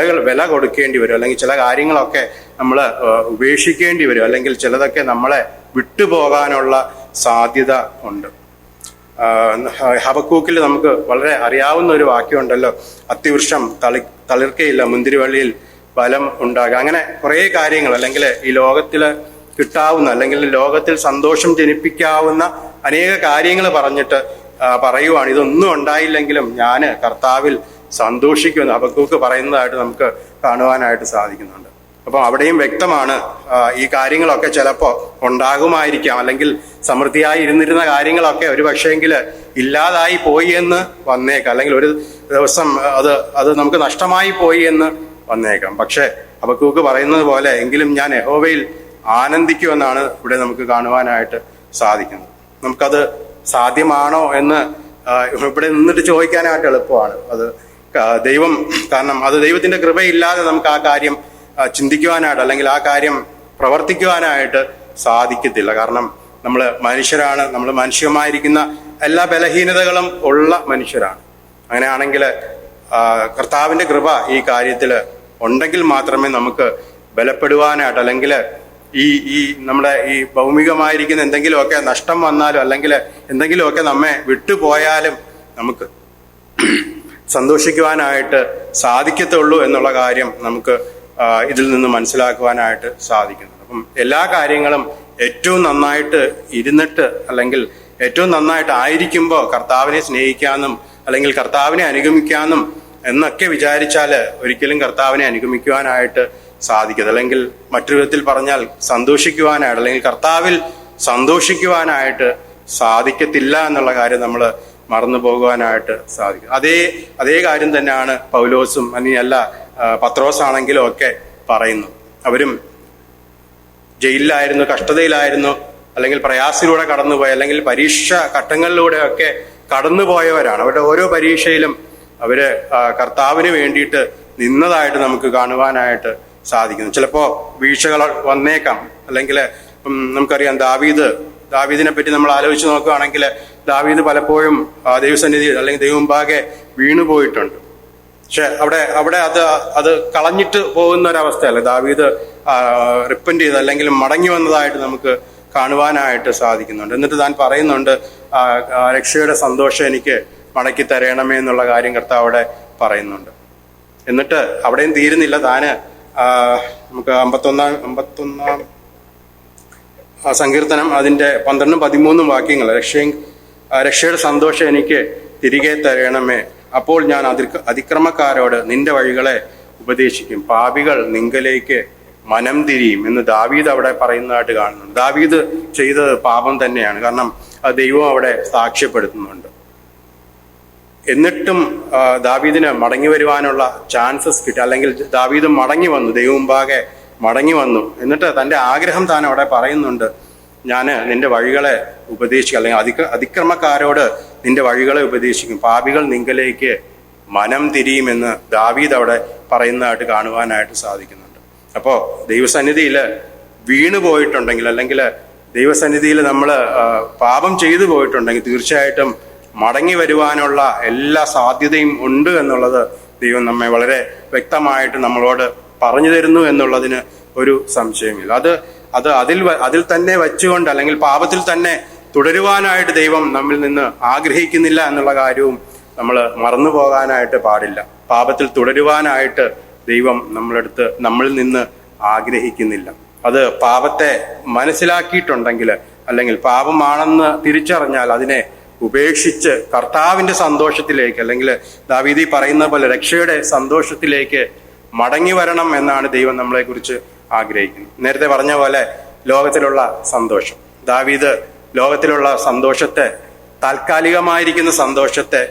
വില കൊടുക്കേണ്ടി വരും, അല്ലെങ്കിൽ ചില കാര്യങ്ങളൊക്കെ നമ്മൾ ഉപേക്ഷിക്കേണ്ടി വരും, അല്ലെങ്കിൽ ചിലതൊക്കെ നമ്മളെ വിട്ടുപോകാനുള്ള സാധ്യത ഉണ്ട്. ഹബക്കൂക്കിൽ നമുക്ക് വളരെ അറിയാവുന്ന ഒരു വാക്യമുണ്ടല്ലോ, അത്തിവൃക്ഷം തളിർക്കയില്ല, മുന്തിരിവള്ളിയിൽ ഫലം ഉണ്ടാകുക. അങ്ങനെ കുറേ കാര്യങ്ങൾ, അല്ലെങ്കിൽ ഈ ലോകത്തിൽ കിട്ടാവുന്ന, അല്ലെങ്കിൽ ലോകത്തിൽ സന്തോഷം ജനിപ്പിക്കാവുന്ന അനേക കാര്യങ്ങൾ പറഞ്ഞിട്ട് പറയുവാണ്, ഇതൊന്നും ഉണ്ടായില്ലെങ്കിലും ഞാൻ കർത്താവിൽ സന്തോഷിക്കുമെന്ന് ഹബക്കൂക്ക് പറയുന്നതായിട്ട് നമുക്ക് കാണുവാനായിട്ട് സാധിക്കുന്നുണ്ട്. അപ്പം അവിടെയും വ്യക്തമാണ് ഈ കാര്യങ്ങളൊക്കെ ചിലപ്പോൾ ഉണ്ടാകുമായിരിക്കാം, അല്ലെങ്കിൽ സമൃദ്ധിയായി ഇരുന്നിരുന്ന കാര്യങ്ങളൊക്കെ ഒരു പക്ഷേങ്കിൽ ഇല്ലാതായി പോയി എന്ന് വന്നേക്കാം, അല്ലെങ്കിൽ ഒരു ദിവസം അത് നമുക്ക് നഷ്ടമായി പോയി എന്ന് വന്നേക്കാം. പക്ഷെ ഹബക്കൂക്ക് പറയുന്നത് പോലെ എങ്കിലും ഞാൻ യഹോവയിൽ ആനന്ദിക്കുമെന്നാണ് ഇവിടെ നമുക്ക് കാണുവാനായിട്ട് സാധിക്കുന്നത്. നമുക്കത് സാധ്യമാണോ എന്ന് ഇവിടെ നിന്നിട്ട് ചോദിക്കാനായിട്ട് എളുപ്പമാണ്. അത് ദൈവം, കാരണം അത് ദൈവത്തിന്റെ കൃപയില്ലാതെ നമുക്ക് ആ കാര്യം ചിന്തിക്കുവാനായിട്ട്, അല്ലെങ്കിൽ ആ കാര്യം പ്രവർത്തിക്കുവാനായിട്ട് സാധിക്കത്തില്ല. കാരണം നമ്മൾ മനുഷ്യരാണ്, നമ്മൾ മാനുഷികമായിരിക്കുന്ന എല്ലാ ബലഹീനതകളും ഉള്ള മനുഷ്യരാണ്. അങ്ങനെയാണെങ്കിൽ കർത്താവിന്റെ കൃപ ഈ കാര്യത്തിൽ ഉണ്ടെങ്കിൽ മാത്രമേ നമുക്ക് ബലപ്പെടുവാനായിട്ട്, അല്ലെങ്കിൽ ഈ നമ്മുടെ ഈ ഭൗമികമായിരിക്കുന്ന എന്തെങ്കിലുമൊക്കെ നഷ്ടം വന്നാലും, അല്ലെങ്കിൽ എന്തെങ്കിലുമൊക്കെ നമ്മെ വിട്ടുപോയാലും നമുക്ക് സന്തോഷിക്കുവാനായിട്ട് സാധിക്കത്തുള്ളൂ എന്നുള്ള കാര്യം നമുക്ക് ഇതിൽ നിന്ന് മനസ്സിലാക്കുവാനായിട്ട് സാധിക്കുന്നു. അപ്പം എല്ലാ കാര്യങ്ങളും ഏറ്റവും നന്നായിട്ട് ഇരുന്നിട്ട്, അല്ലെങ്കിൽ ഏറ്റവും നന്നായിട്ട് ആയിരിക്കുമ്പോൾ കർത്താവിനെ സ്നേഹിക്കാനും, അല്ലെങ്കിൽ കർത്താവിനെ അനുഗമിക്കാനും എന്നൊക്കെ വിചാരിച്ചാൽ ഒരിക്കലും കർത്താവിനെ അനുഗമിക്കുവാനായിട്ട് സാധിക്കരുത്. അല്ലെങ്കിൽ മറ്റൊരു വിധത്തിൽ പറഞ്ഞാൽ സന്തോഷിക്കുവാനായിട്ട്, അല്ലെങ്കിൽ കർത്താവിൽ സന്തോഷിക്കുവാനായിട്ട് സാധിക്കത്തില്ല എന്നുള്ള കാര്യം നമ്മൾ മറന്നു പോകുവാനായിട്ട് സാധിക്കും. അതേ കാര്യം തന്നെയാണ് പൗലോസും അല്ല പത്രോസ് ആണെങ്കിലും ഒക്കെ പറയുന്നു. അവരും ജയിലിലായിരുന്നു, കഷ്ടതയിലായിരുന്നു, അല്ലെങ്കിൽ പ്രയാസത്തിലൂടെ കടന്നുപോയ, അല്ലെങ്കിൽ പരീക്ഷ ഘട്ടങ്ങളിലൂടെയൊക്കെ കടന്നുപോയവരാണ്. അവരുടെ ഓരോ പരീക്ഷയിലും അവര് കർത്താവിന് വേണ്ടിയിട്ട് നിന്നതായിട്ട് നമുക്ക് കാണുവാനായിട്ട് സാധിക്കുന്നു. ചിലപ്പോ വീഴ്ചകൾ വന്നേക്കാം, അല്ലെങ്കിൽ നമുക്കറിയാം ദാവീദിനെ പറ്റി നമ്മൾ ആലോചിച്ച് നോക്കുകയാണെങ്കിൽ ദാവീദ് പലപ്പോഴും ദൈവസന്നിധിയിൽ, അല്ലെങ്കിൽ ദൈവമുമ്പാകെ വീണുപോയിട്ടുണ്ട്. പക്ഷെ അവിടെ അത് കളഞ്ഞിട്ട് പോകുന്ന ഒരവസ്ഥയല്ല. ദാവീദ് റിപ്പന്റ് ചെയ്ത് അല്ലെങ്കിൽ മടങ്ങി വന്നതായിട്ട് നമുക്ക് കാണുവാനായിട്ട് സാധിക്കുന്നുണ്ട്. എന്നിട്ട് താൻ പറയുന്നുണ്ട്, രക്ഷയുടെ സന്തോഷം എനിക്ക് മടക്കി തരണമേ എന്നുള്ള കാര്യം കർത്താവ് അവിടെ പറയുന്നുണ്ട്. എന്നിട്ട് അവിടെയും തീരുന്നില്ല. താന് നമുക്ക് 51 സങ്കീർത്തനം അതിന്റെ 12-13 വാക്യങ്ങൾ, രക്ഷയുടെ സന്തോഷം എനിക്ക് തിരികെ തരണമേ, അപ്പോൾ ഞാൻ അതിക്രമക്കാരോട് നിന്റെ വഴികളെ ഉപദേശിക്കും, പാപികൾ നിങ്കലേക്ക് മനം തിരിയും എന്ന് ദാവീദ് അവിടെ പറയുന്നതായിട്ട് കാണുന്നുണ്ട്. ദാവീദ് ചെയ്തത് പാപം തന്നെയാണ്, കാരണം ദൈവം അവിടെ സാക്ഷ്യപ്പെടുത്തുന്നുണ്ട്. എന്നിട്ടും ദാവീദിന് മടങ്ങി വരുവാനുള്ള ചാൻസസ് കിട്ടി, അല്ലെങ്കിൽ ദാവീദ് മടങ്ങി വന്നു, ദൈവം മുമ്പാകെ മടങ്ങി വന്നു. എന്നിട്ട് തന്റെ ആഗ്രഹം താൻ അവിടെ പറയുന്നുണ്ട്, ഞാൻ നിന്റെ വഴികളെ ഉപദേശിക്കും, അല്ലെങ്കിൽ അതിക്രമക്കാരോട് നിന്റെ വഴികളെ ഉപദേശിക്കും, പാപികൾ നിങ്കലേക്ക് മനം തിരിയുമെന്ന് ദാവീദ് അവിടെ പറയുന്നതായിട്ട് കാണുവാനായിട്ട് സാധിക്കുന്നുണ്ട്. അപ്പോ ദൈവസന്നിധിയിൽ വീണു പോയിട്ടുണ്ടെങ്കിൽ, അല്ലെങ്കിൽ ദൈവസന്നിധിയിൽ നമ്മൾ പാപം ചെയ്തു പോയിട്ടുണ്ടെങ്കിൽ തീർച്ചയായിട്ടും മടങ്ങി വരുവാനുള്ള എല്ലാ സാധ്യതയും ഉണ്ട് എന്നുള്ളത് ദൈവം നമ്മെ വളരെ വ്യക്തമായിട്ട് നമ്മളോട് പറഞ്ഞു തരുന്നു എന്നുള്ളതിന് ഒരു സംശയമില്ല. അത് അതിൽ തന്നെ വെച്ചുകൊണ്ട്, അല്ലെങ്കിൽ പാപത്തിൽ തന്നെ തുടരുവാനായിട്ട് ദൈവം നമ്മിൽ നിന്ന് ആഗ്രഹിക്കുന്നില്ല എന്നുള്ള കാര്യവും നമ്മൾ മറന്നു പോകാനായിട്ട് പാടില്ല. പാപത്തിൽ തുടരുവാനായിട്ട് ദൈവം നമ്മളിൽ നിന്ന് ആഗ്രഹിക്കുന്നില്ല. അത് പാപത്തെ മനസ്സിലാക്കിയിട്ടുണ്ടെങ്കിൽ, അല്ലെങ്കിൽ പാപമാണെന്ന് തിരിച്ചറിഞ്ഞാൽ അതിനെ ഉപേക്ഷിച്ച് കർത്താവിന്റെ സന്തോഷത്തിലേക്ക്, അല്ലെങ്കിൽ ദാവീദ് പറയുന്ന പോലെ രക്ഷയുടെ സന്തോഷത്തിലേക്ക് മടങ്ങി വരണം എന്നാണ് ദൈവം നമ്മളെ കുറിച്ച് ആഗ്രഹിക്കുന്നത്. നേരത്തെ പറഞ്ഞ പോലെ ലോകത്തിലുള്ള സന്തോഷം, ദാവീദ് ലോകത്തിലുള്ള സന്തോഷത്തെ, താൽക്കാലികമായിരിക്കുന്ന സന്തോഷത്തെ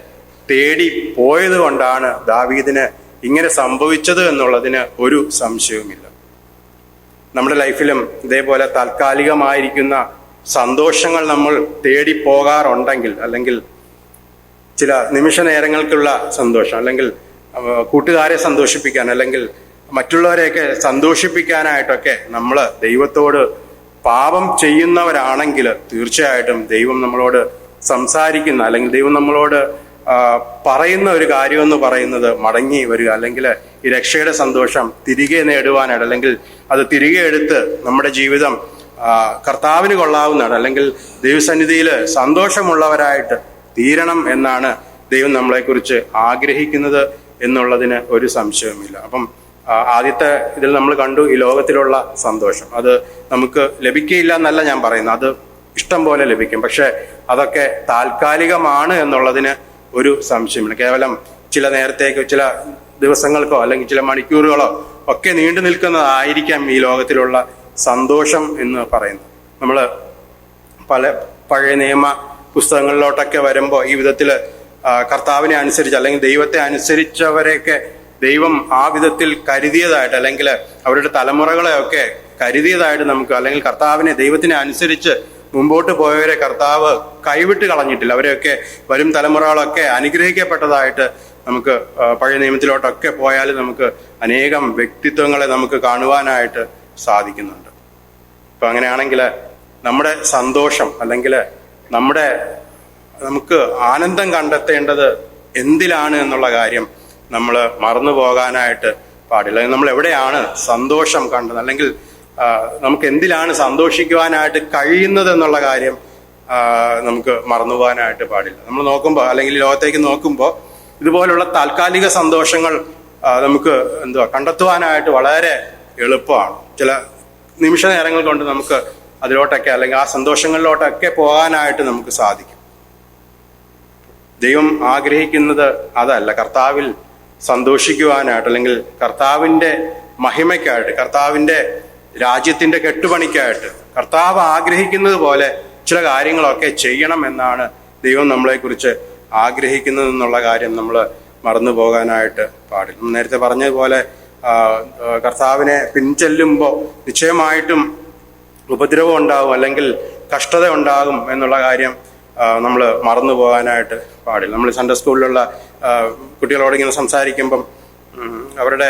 തേടി പോയത് കൊണ്ടാണ് ദാവീദിന് ഇങ്ങനെ സംഭവിച്ചത് എന്നുള്ളതിന് ഒരു സംശയവുമില്ല. നമ്മുടെ ലൈഫിലും ഇതേപോലെ താൽക്കാലികമായിരിക്കുന്ന സന്തോഷങ്ങൾ നമ്മൾ തേടി പോകാറുണ്ടെങ്കിൽ, അല്ലെങ്കിൽ ചില നിമിഷ നേരങ്ങൾക്കുള്ള സന്തോഷം, അല്ലെങ്കിൽ കൂട്ടുകാരെ സന്തോഷിപ്പിക്കാൻ, അല്ലെങ്കിൽ മറ്റുള്ളവരെയൊക്കെ സന്തോഷിപ്പിക്കാനായിട്ടൊക്കെ നമ്മൾ ദൈവത്തോട് പാപം ചെയ്യുന്നവരാണെങ്കിൽ തീർച്ചയായിട്ടും ദൈവം നമ്മളോട് സംസാരിക്കുന്ന, അല്ലെങ്കിൽ ദൈവം നമ്മളോട് പറയുന്ന ഒരു കാര്യമെന്ന് പറയുന്നത് മടങ്ങി വരിക, അല്ലെങ്കിൽ ഈ രക്ഷയുടെ സന്തോഷം തിരികെ നേടുവാനായിട്ട്, അല്ലെങ്കിൽ അത് തിരികെ എടുത്ത് നമ്മുടെ ജീവിതം കർത്താവിന് കൊള്ളാവുന്നതാണ്, അല്ലെങ്കിൽ ദൈവസന്നിധിയിൽ സന്തോഷമുള്ളവരായിട്ട് തീരണം എന്നാണ് ദൈവം നമ്മളെക്കുറിച്ച് ആഗ്രഹിക്കുന്നത് എന്നുള്ളതിന് ഒരു സംശയവുമില്ല. അപ്പം ആദ്യത്തെ ഇതിൽ നമ്മൾ കണ്ടു ഈ ലോകത്തിലുള്ള സന്തോഷം. അത് നമുക്ക് ലഭിക്കുകയില്ല എന്നല്ല ഞാൻ പറയുന്നത്, അത് ഇഷ്ടം പോലെ ലഭിക്കും. പക്ഷെ അതൊക്കെ താൽക്കാലികമാണ് എന്നുള്ളതിന് ഒരു സംശയമില്ല. കേവലം ചില നേരത്തേക്കോ, ചില ദിവസങ്ങൾക്കോ, അല്ലെങ്കിൽ ചില മണിക്കൂറുകളോ ഒക്കെ നീണ്ടു നിൽക്കുന്നതായിരിക്കാം ഈ ലോകത്തിലുള്ള സന്തോഷം എന്ന് പറയുന്നത്. നമ്മൾ പഴയ നിയമ പുസ്തകങ്ങളിലോട്ടൊക്കെ വരുമ്പോൾ ഈ വിധത്തിൽ കർത്താവിനെ അനുസരിച്ച്, അല്ലെങ്കിൽ ദൈവത്തെ അനുസരിച്ചവരെയൊക്കെ ദൈവം ആ വിധത്തിൽ കരുതിയതായിട്ട്, അല്ലെങ്കിൽ അവരുടെ തലമുറകളെയൊക്കെ കരുതിയതായിട്ട് നമുക്ക്, അല്ലെങ്കിൽ കർത്താവിനെ, ദൈവത്തിനെ അനുസരിച്ച് മുമ്പോട്ട് പോയവരെ കർത്താവ് കൈവിട്ട് കളഞ്ഞിട്ടില്ല. അവരെയൊക്കെ വരും തലമുറകളൊക്കെ അനുഗ്രഹിക്കപ്പെട്ടതായിട്ട് നമുക്ക് പഴയ നിയമത്തിലോട്ടൊക്കെ പോയാൽ നമുക്ക് അനേകം വ്യക്തിത്വങ്ങളെ നമുക്ക് കാണുവാനായിട്ട് സാധിക്കുന്നുണ്ട്. ഇപ്പൊ അങ്ങനെയാണെങ്കിൽ നമ്മുടെ സന്തോഷം, അല്ലെങ്കിൽ നമുക്ക് ആനന്ദം കണ്ടെത്തേണ്ടത് എന്തിലാണ് എന്നുള്ള കാര്യം നമ്മൾ മറന്നു പോകാനായിട്ട് പാടില്ല. നമ്മൾ എവിടെയാണ് സന്തോഷം കണ്ടത്, അല്ലെങ്കിൽ നമുക്ക് എന്തിലാണ് സന്തോഷിക്കുവാനായിട്ട് കഴിയുന്നത് എന്നുള്ള കാര്യം നമുക്ക് മറന്നു പോകാനായിട്ട് പാടില്ല. നമ്മൾ നോക്കുമ്പോൾ, അല്ലെങ്കിൽ ലോകത്തേക്ക് നോക്കുമ്പോൾ ഇതുപോലുള്ള താൽക്കാലിക സന്തോഷങ്ങൾ നമുക്ക് കണ്ടെത്തുവാനായിട്ട് വളരെ എളുപ്പമാണ്. ചില നിമിഷ നേരങ്ങൾ കൊണ്ട് നമുക്ക് അതിലോട്ടൊക്കെ, അല്ലെങ്കിൽ ആ സന്തോഷങ്ങളിലോട്ടൊക്കെ പോകാനായിട്ട് നമുക്ക് സാധിക്കും. ദൈവം ആഗ്രഹിക്കുന്നത് അതല്ല. കർത്താവിൽ സന്തോഷിക്കുവാനായിട്ട്, അല്ലെങ്കിൽ കർത്താവിന്റെ മഹിമയ്ക്കായിട്ട്, കർത്താവിന്റെ രാജ്യത്തിന്റെ കെട്ടുപണിക്കായിട്ട് കർത്താവ് ആഗ്രഹിക്കുന്നത് പോലെ ചില കാര്യങ്ങളൊക്കെ ചെയ്യണം എന്നാണ് ദൈവം നമ്മളെക്കുറിച്ച് ആഗ്രഹിക്കുന്നത് എന്നുള്ള കാര്യം നമ്മൾ മറന്നു പോകാനായിട്ട് പാടില്ല. നേരത്തെ പറഞ്ഞതുപോലെ കർത്താവിനെ പിൻചെല്ലുമ്പോൾ നിശ്ചയമായിട്ടും ഉപദ്രവം ഉണ്ടാകും, അല്ലെങ്കിൽ കഷ്ടത ഉണ്ടാകും എന്നുള്ള കാര്യം നമ്മൾ മറന്നു പോകാനായിട്ട് പാടില്ല. നമ്മൾ സൺഡേ സ്കൂളിലുള്ള കുട്ടികളോട് ഇങ്ങനെ സംസാരിക്കുമ്പം അവരുടെ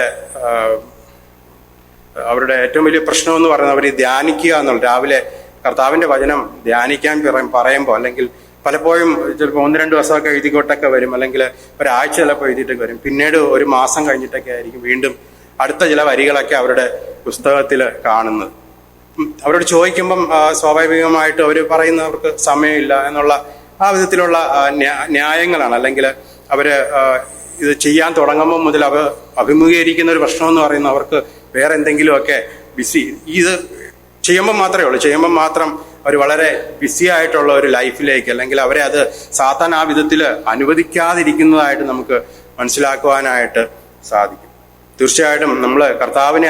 ഏറ്റവും വലിയ പ്രശ്നം എന്ന് പറയുന്നത് അവർ ധ്യാനിക്കുക എന്നുള്ള, രാവിലെ കർത്താവിന്റെ വചനം ധ്യാനിക്കാൻ പറയുമ്പോൾ, അല്ലെങ്കിൽ പലപ്പോഴും ചിലപ്പോൾ 1-2 ദിവസമൊക്കെ എഴുതിക്കൊട്ടൊക്കെ വരും, അല്ലെങ്കിൽ ഒരാഴ്ച ചിലപ്പോൾ എഴുതിയിട്ടൊക്കെ വരും. പിന്നീട് ഒരു മാസം കഴിഞ്ഞിട്ടൊക്കെ ആയിരിക്കും വീണ്ടും അടുത്ത ചില വരികളൊക്കെ അവരുടെ പുസ്തകത്തിൽ കാണുന്നത്. അവരോട് ചോദിക്കുമ്പം സ്വാഭാവികമായിട്ട് അവർ പറയുന്നത് അവർക്ക് സമയമില്ല എന്നുള്ള ആ വിധത്തിലുള്ള ന്യായങ്ങളാണ്. അല്ലെങ്കിൽ അവർ ഇത് ചെയ്യാൻ തുടങ്ങുമ്പോൾ മുതൽ അവർ അഭിമുഖീകരിക്കുന്ന ഒരു പ്രശ്നം എന്ന് പറയുന്നത് അവർക്ക് വേറെ എന്തെങ്കിലുമൊക്കെ ബിസി, ഇത് ചെയ്യുമ്പം മാത്രമേ ഉള്ളൂ, ചെയ്യുമ്പം മാത്രം അവർ വളരെ ബിസി ആയിട്ടുള്ള ഒരു ലൈഫിലേക്ക്, അല്ലെങ്കിൽ അവരെ അത് സാത്താൻ ആ വിധത്തിൽ അനുവദിക്കാതിരിക്കുന്നതായിട്ട് നമുക്ക് മനസ്സിലാക്കുവാനായിട്ട് സാധിക്കും. തീർച്ചയായിട്ടും നമ്മൾ കർത്താവിനെ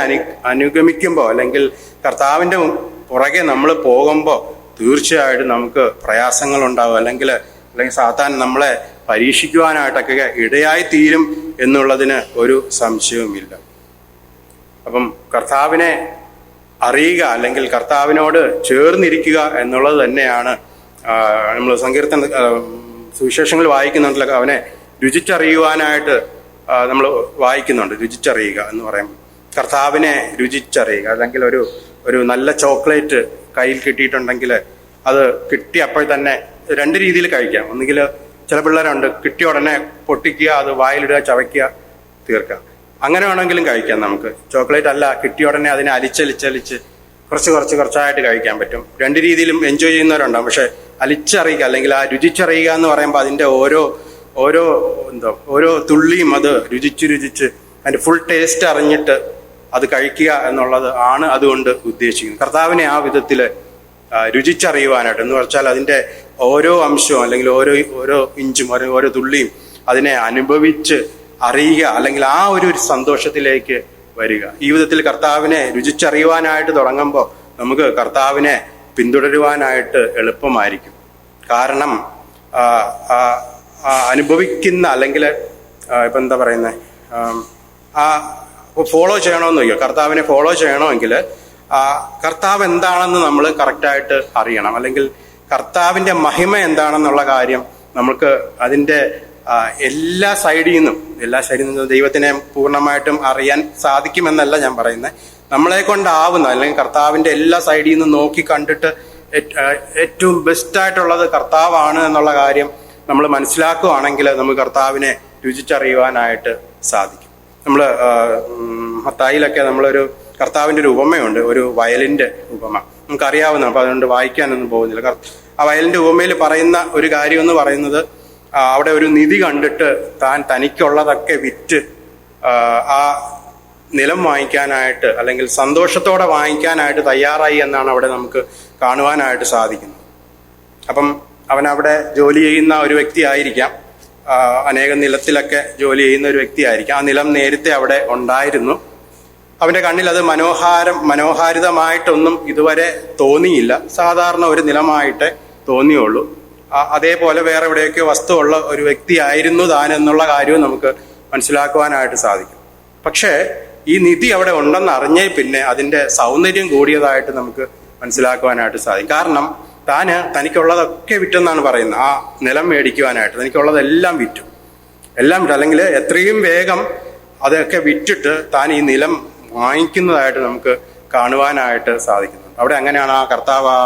അനുഗമിക്കുമ്പോൾ, അല്ലെങ്കിൽ കർത്താവിൻ്റെ പുറകെ നമ്മൾ പോകുമ്പോൾ തീർച്ചയായിട്ടും നമുക്ക് പ്രയാസങ്ങൾ ഉണ്ടാവും, അല്ലെങ്കിൽ സാത്താൻ നമ്മളെ പരീക്ഷിക്കുവാനായിട്ടൊക്കെ ഇടയായി തീരും എന്നുള്ളതിന് ഒരു സംശയവുമില്ല. അപ്പം കർത്താവിനെ അറിയുക, അല്ലെങ്കിൽ കർത്താവിനോട് ചേർന്നിരിക്കുക എന്നുള്ളത് തന്നെയാണ് നമ്മൾ സുവിശേഷങ്ങൾ വായിക്കുന്നുണ്ടല്ലോ, അവനെ രുചിച്ചറിയുവാനായിട്ട് നമ്മൾ വായിക്കുന്നുണ്ട്. രുചിച്ചറിയുക എന്ന് പറയുമ്പോൾ കർത്താവിനെ രുചിച്ചറിയുക, അല്ലെങ്കിൽ ഒരു നല്ല ചോക്ലേറ്റ് കയ്യിൽ കിട്ടിയിട്ടുണ്ടെങ്കിൽ അത് കിട്ടിയപ്പോൾ തന്നെ 2 രീതിയിൽ കഴിക്കാം. ഒന്നുകിൽ ചില പിള്ളേരുണ്ട്, കിട്ടിയ ഉടനെ പൊട്ടിക്കുക, അത് വായിലിടുക, ചവയ്ക്കുക, തീർക്കുക. അങ്ങനെ വേണമെങ്കിലും കഴിക്കാം നമുക്ക്. ചോക്ലേറ്റ് അല്ല, കിട്ടിയ ഉടനെ അതിനെ അലിച്ചലിച്ചലിച്ച് കുറച്ചായിട്ട് കഴിക്കാൻ പറ്റും. 2 രീതിയിലും എൻജോയ് ചെയ്യുന്നവരുണ്ടാവും. പക്ഷെ അലിച്ചറിയുക, അല്ലെങ്കിൽ ആ രുചിച്ചറിയുക എന്ന് പറയുമ്പോൾ അതിൻ്റെ ഓരോ തുള്ളിയും അത് രുചിച്ച് അതിൻ്റെ ഫുൾ ടേസ്റ്റ് അറിഞ്ഞിട്ട് അത് കഴിക്കുക എന്നുള്ളത് ആണ് അതുകൊണ്ട് ഉദ്ദേശിക്കുന്നത്. കർത്താവിനെ ആ വിധത്തിൽ രുചിച്ചറിയുവാനായിട്ട് എന്ന് വെച്ചാൽ അതിൻ്റെ ഓരോ അംശവും, അല്ലെങ്കിൽ ഓരോ ഇഞ്ചും ഓരോ തുള്ളിയും അതിനെ അനുഭവിച്ച് അറിയുക, അല്ലെങ്കിൽ ആ ഒരു സന്തോഷത്തിലേക്ക് വരിക. ഈ വിധത്തിൽ കർത്താവിനെ രുചിച്ചറിയുവാനായിട്ട് തുടങ്ങുമ്പോൾ നമുക്ക് കർത്താവിനെ പിന്തുടരുവാനായിട്ട് എളുപ്പമായിരിക്കും. കാരണം അനുഭവിക്കുന്ന, അല്ലെങ്കിൽ ഇപ്പം എന്താ പറയുന്നത്, ഫോളോ ചെയ്യണമെന്ന് ചോദിക്കുക, കർത്താവിനെ ഫോളോ ചെയ്യണമെങ്കിൽ കർത്താവ് എന്താണെന്ന് നമ്മൾ കറക്റ്റായിട്ട് അറിയണം, അല്ലെങ്കിൽ കർത്താവിൻ്റെ മഹിമ എന്താണെന്നുള്ള കാര്യം നമുക്ക് അതിൻ്റെ എല്ലാ സൈഡിൽ നിന്നും ദൈവത്തിനെ പൂർണ്ണമായിട്ടും അറിയാൻ സാധിക്കുമെന്നല്ല ഞാൻ പറയുന്നത്. നമ്മളെ കൊണ്ടാവുന്ന, അല്ലെങ്കിൽ കർത്താവിൻ്റെ എല്ലാ സൈഡിൽ നിന്നും നോക്കി കണ്ടിട്ട് ഏറ്റവും ബെസ്റ്റായിട്ടുള്ളത് കർത്താവാണ് എന്നുള്ള കാര്യം നമ്മൾ മനസ്സിലാക്കുകയാണെങ്കിൽ നമുക്ക് കർത്താവിനെ രുചിച്ചറിയുവാനായിട്ട് സാധിക്കും. നമ്മൾ മത്തായിലൊക്കെ നമ്മളൊരു കർത്താവിൻ്റെ ഒരു ഉപമയുണ്ട്, ഒരു വയലിൻ്റെ ഉപമ, നമുക്കറിയാവുന്ന, അപ്പോൾ അതുകൊണ്ട് വായിക്കാനൊന്നും പോകുന്നില്ല. ആ വയലിൻ്റെ ഉപമയിൽ പറയുന്ന ഒരു കാര്യം എന്ന് പറയുന്നത്, അവിടെ ഒരു നിധി കണ്ടിട്ട് തനിക്കുള്ളതൊക്കെ വിറ്റ് ആ നിലം വാങ്ങിക്കാനായിട്ട്, അല്ലെങ്കിൽ സന്തോഷത്തോടെ വാങ്ങിക്കാനായിട്ട് തയ്യാറായി എന്നാണ് അവിടെ നമുക്ക് കാണുവാനായിട്ട് സാധിക്കുന്നത്. അപ്പം അവനവിടെ ജോലി ചെയ്യുന്ന ഒരു വ്യക്തി ആയിരിക്കാം, അനേകം നിലത്തിലൊക്കെ ജോലി ചെയ്യുന്ന ഒരു വ്യക്തി ആയിരിക്കാം. ആ നിലം നേരത്തെ അവിടെ ഉണ്ടായിരുന്നു. അവൻ്റെ കണ്ണിൽ അത് മനോഹാരിതമായിട്ടൊന്നും ഇതുവരെ തോന്നിയില്ല, സാധാരണ ഒരു നിലമായിട്ടേ തോന്നിയുള്ളൂ. അതേപോലെ വേറെ എവിടെയൊക്കെ വസ്തുവുള്ള ഒരു വ്യക്തിയായിരുന്നു താൻ എന്നുള്ള കാര്യവും നമുക്ക് മനസ്സിലാക്കുവാനായിട്ട് സാധിക്കും. പക്ഷേ ഈ നിധി അവിടെ ഉണ്ടെന്ന് അറിഞ്ഞേ പിന്നെ അതിൻ്റെ സൗന്ദര്യം കൂടിയതായിട്ട് നമുക്ക് മനസ്സിലാക്കുവാനായിട്ട് സാധിക്കും. കാരണം തനിക്കുള്ളതൊക്കെ വിറ്റെന്നാണ് പറയുന്നത്. ആ നിലം മേടിക്കുവാനായിട്ട് തനിക്കുള്ളതെല്ലാം വിറ്റു, അല്ലെങ്കിൽ എത്രയും വേഗം അതൊക്കെ വിറ്റിട്ട് താൻ ഈ നിലം വാങ്ങിക്കുന്നതായിട്ട് നമുക്ക് കാണുവാനായിട്ട് സാധിക്കുന്നു. അവിടെ അങ്ങനെയാണ് ആ കർത്താവ് ആ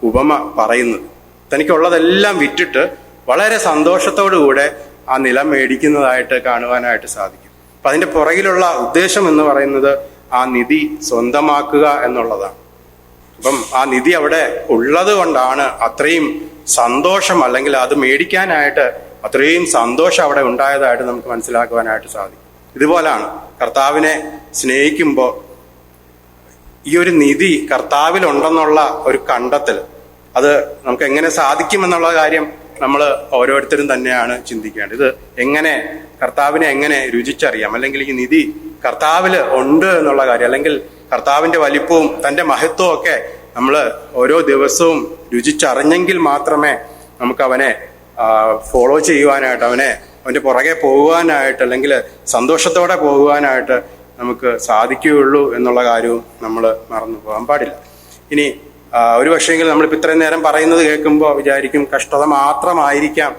ഉപമ പറയുന്നത്. തനിക്കുള്ളതെല്ലാം വിറ്റിട്ട് വളരെ സന്തോഷത്തോടുകൂടെ ആ നിലം മേടിക്കുന്നതായിട്ട് കാണുവാനായിട്ട് സാധിക്കും. അപ്പം അതിൻ്റെ പുറകിലുള്ള ഉദ്ദേശം എന്ന് പറയുന്നത് ആ നിധി സ്വന്തമാക്കുക എന്നുള്ളതാണ്. അപ്പം ആ നിധി അവിടെ ഉള്ളത് കൊണ്ടാണ് അത്രയും സന്തോഷം, അല്ലെങ്കിൽ അത് മേടിക്കാനായിട്ട് അത്രയും സന്തോഷം അവിടെ ഉണ്ടായതായിട്ട് നമുക്ക് മനസ്സിലാക്കുവാനായിട്ട് സാധിക്കും. ഇതുപോലാണ് കർത്താവിനെ സ്നേഹിക്കുമ്പോൾ ഈ ഒരു നിധി കർത്താവിലുണ്ടെന്നുള്ള ഒരു കണ്ടെത്തൽ, അത് നമുക്ക് എങ്ങനെ സാധിക്കുമെന്നുള്ള കാര്യം നമ്മൾ ഓരോരുത്തരും തന്നെയാണ് ചിന്തിക്കേണ്ടത്. ഇത് കർത്താവിനെ എങ്ങനെ രുചിച്ചറിയാം, അല്ലെങ്കിൽ ഈ നിധി കർത്താവിൽ ഉണ്ട് എന്നുള്ള കാര്യം, അല്ലെങ്കിൽ കർത്താവിൻ്റെ വലിപ്പവും തൻ്റെ മഹത്വവും ഒക്കെ നമ്മൾ ഓരോ ദിവസവും രുചിച്ചറിഞ്ഞെങ്കിൽ മാത്രമേ നമുക്ക് അവനെ ഫോളോ ചെയ്യുവാനായിട്ട്, അവൻ്റെ പുറകെ പോകുവാനായിട്ട്, അല്ലെങ്കിൽ സന്തോഷത്തോടെ പോകുവാനായിട്ട് നമുക്ക് സാധിക്കുകയുള്ളൂ എന്നുള്ള കാര്യവും നമ്മൾ മറന്നു പോകാൻ പാടില്ല. ഇനി ഒരു പക്ഷേങ്കിൽ നമ്മളിപ്പോൾ ഇത്രയും നേരം പറയുന്നത് കേൾക്കുമ്പോൾ വിചാരിക്കും കഷ്ടത മാത്രമായിരിക്കാം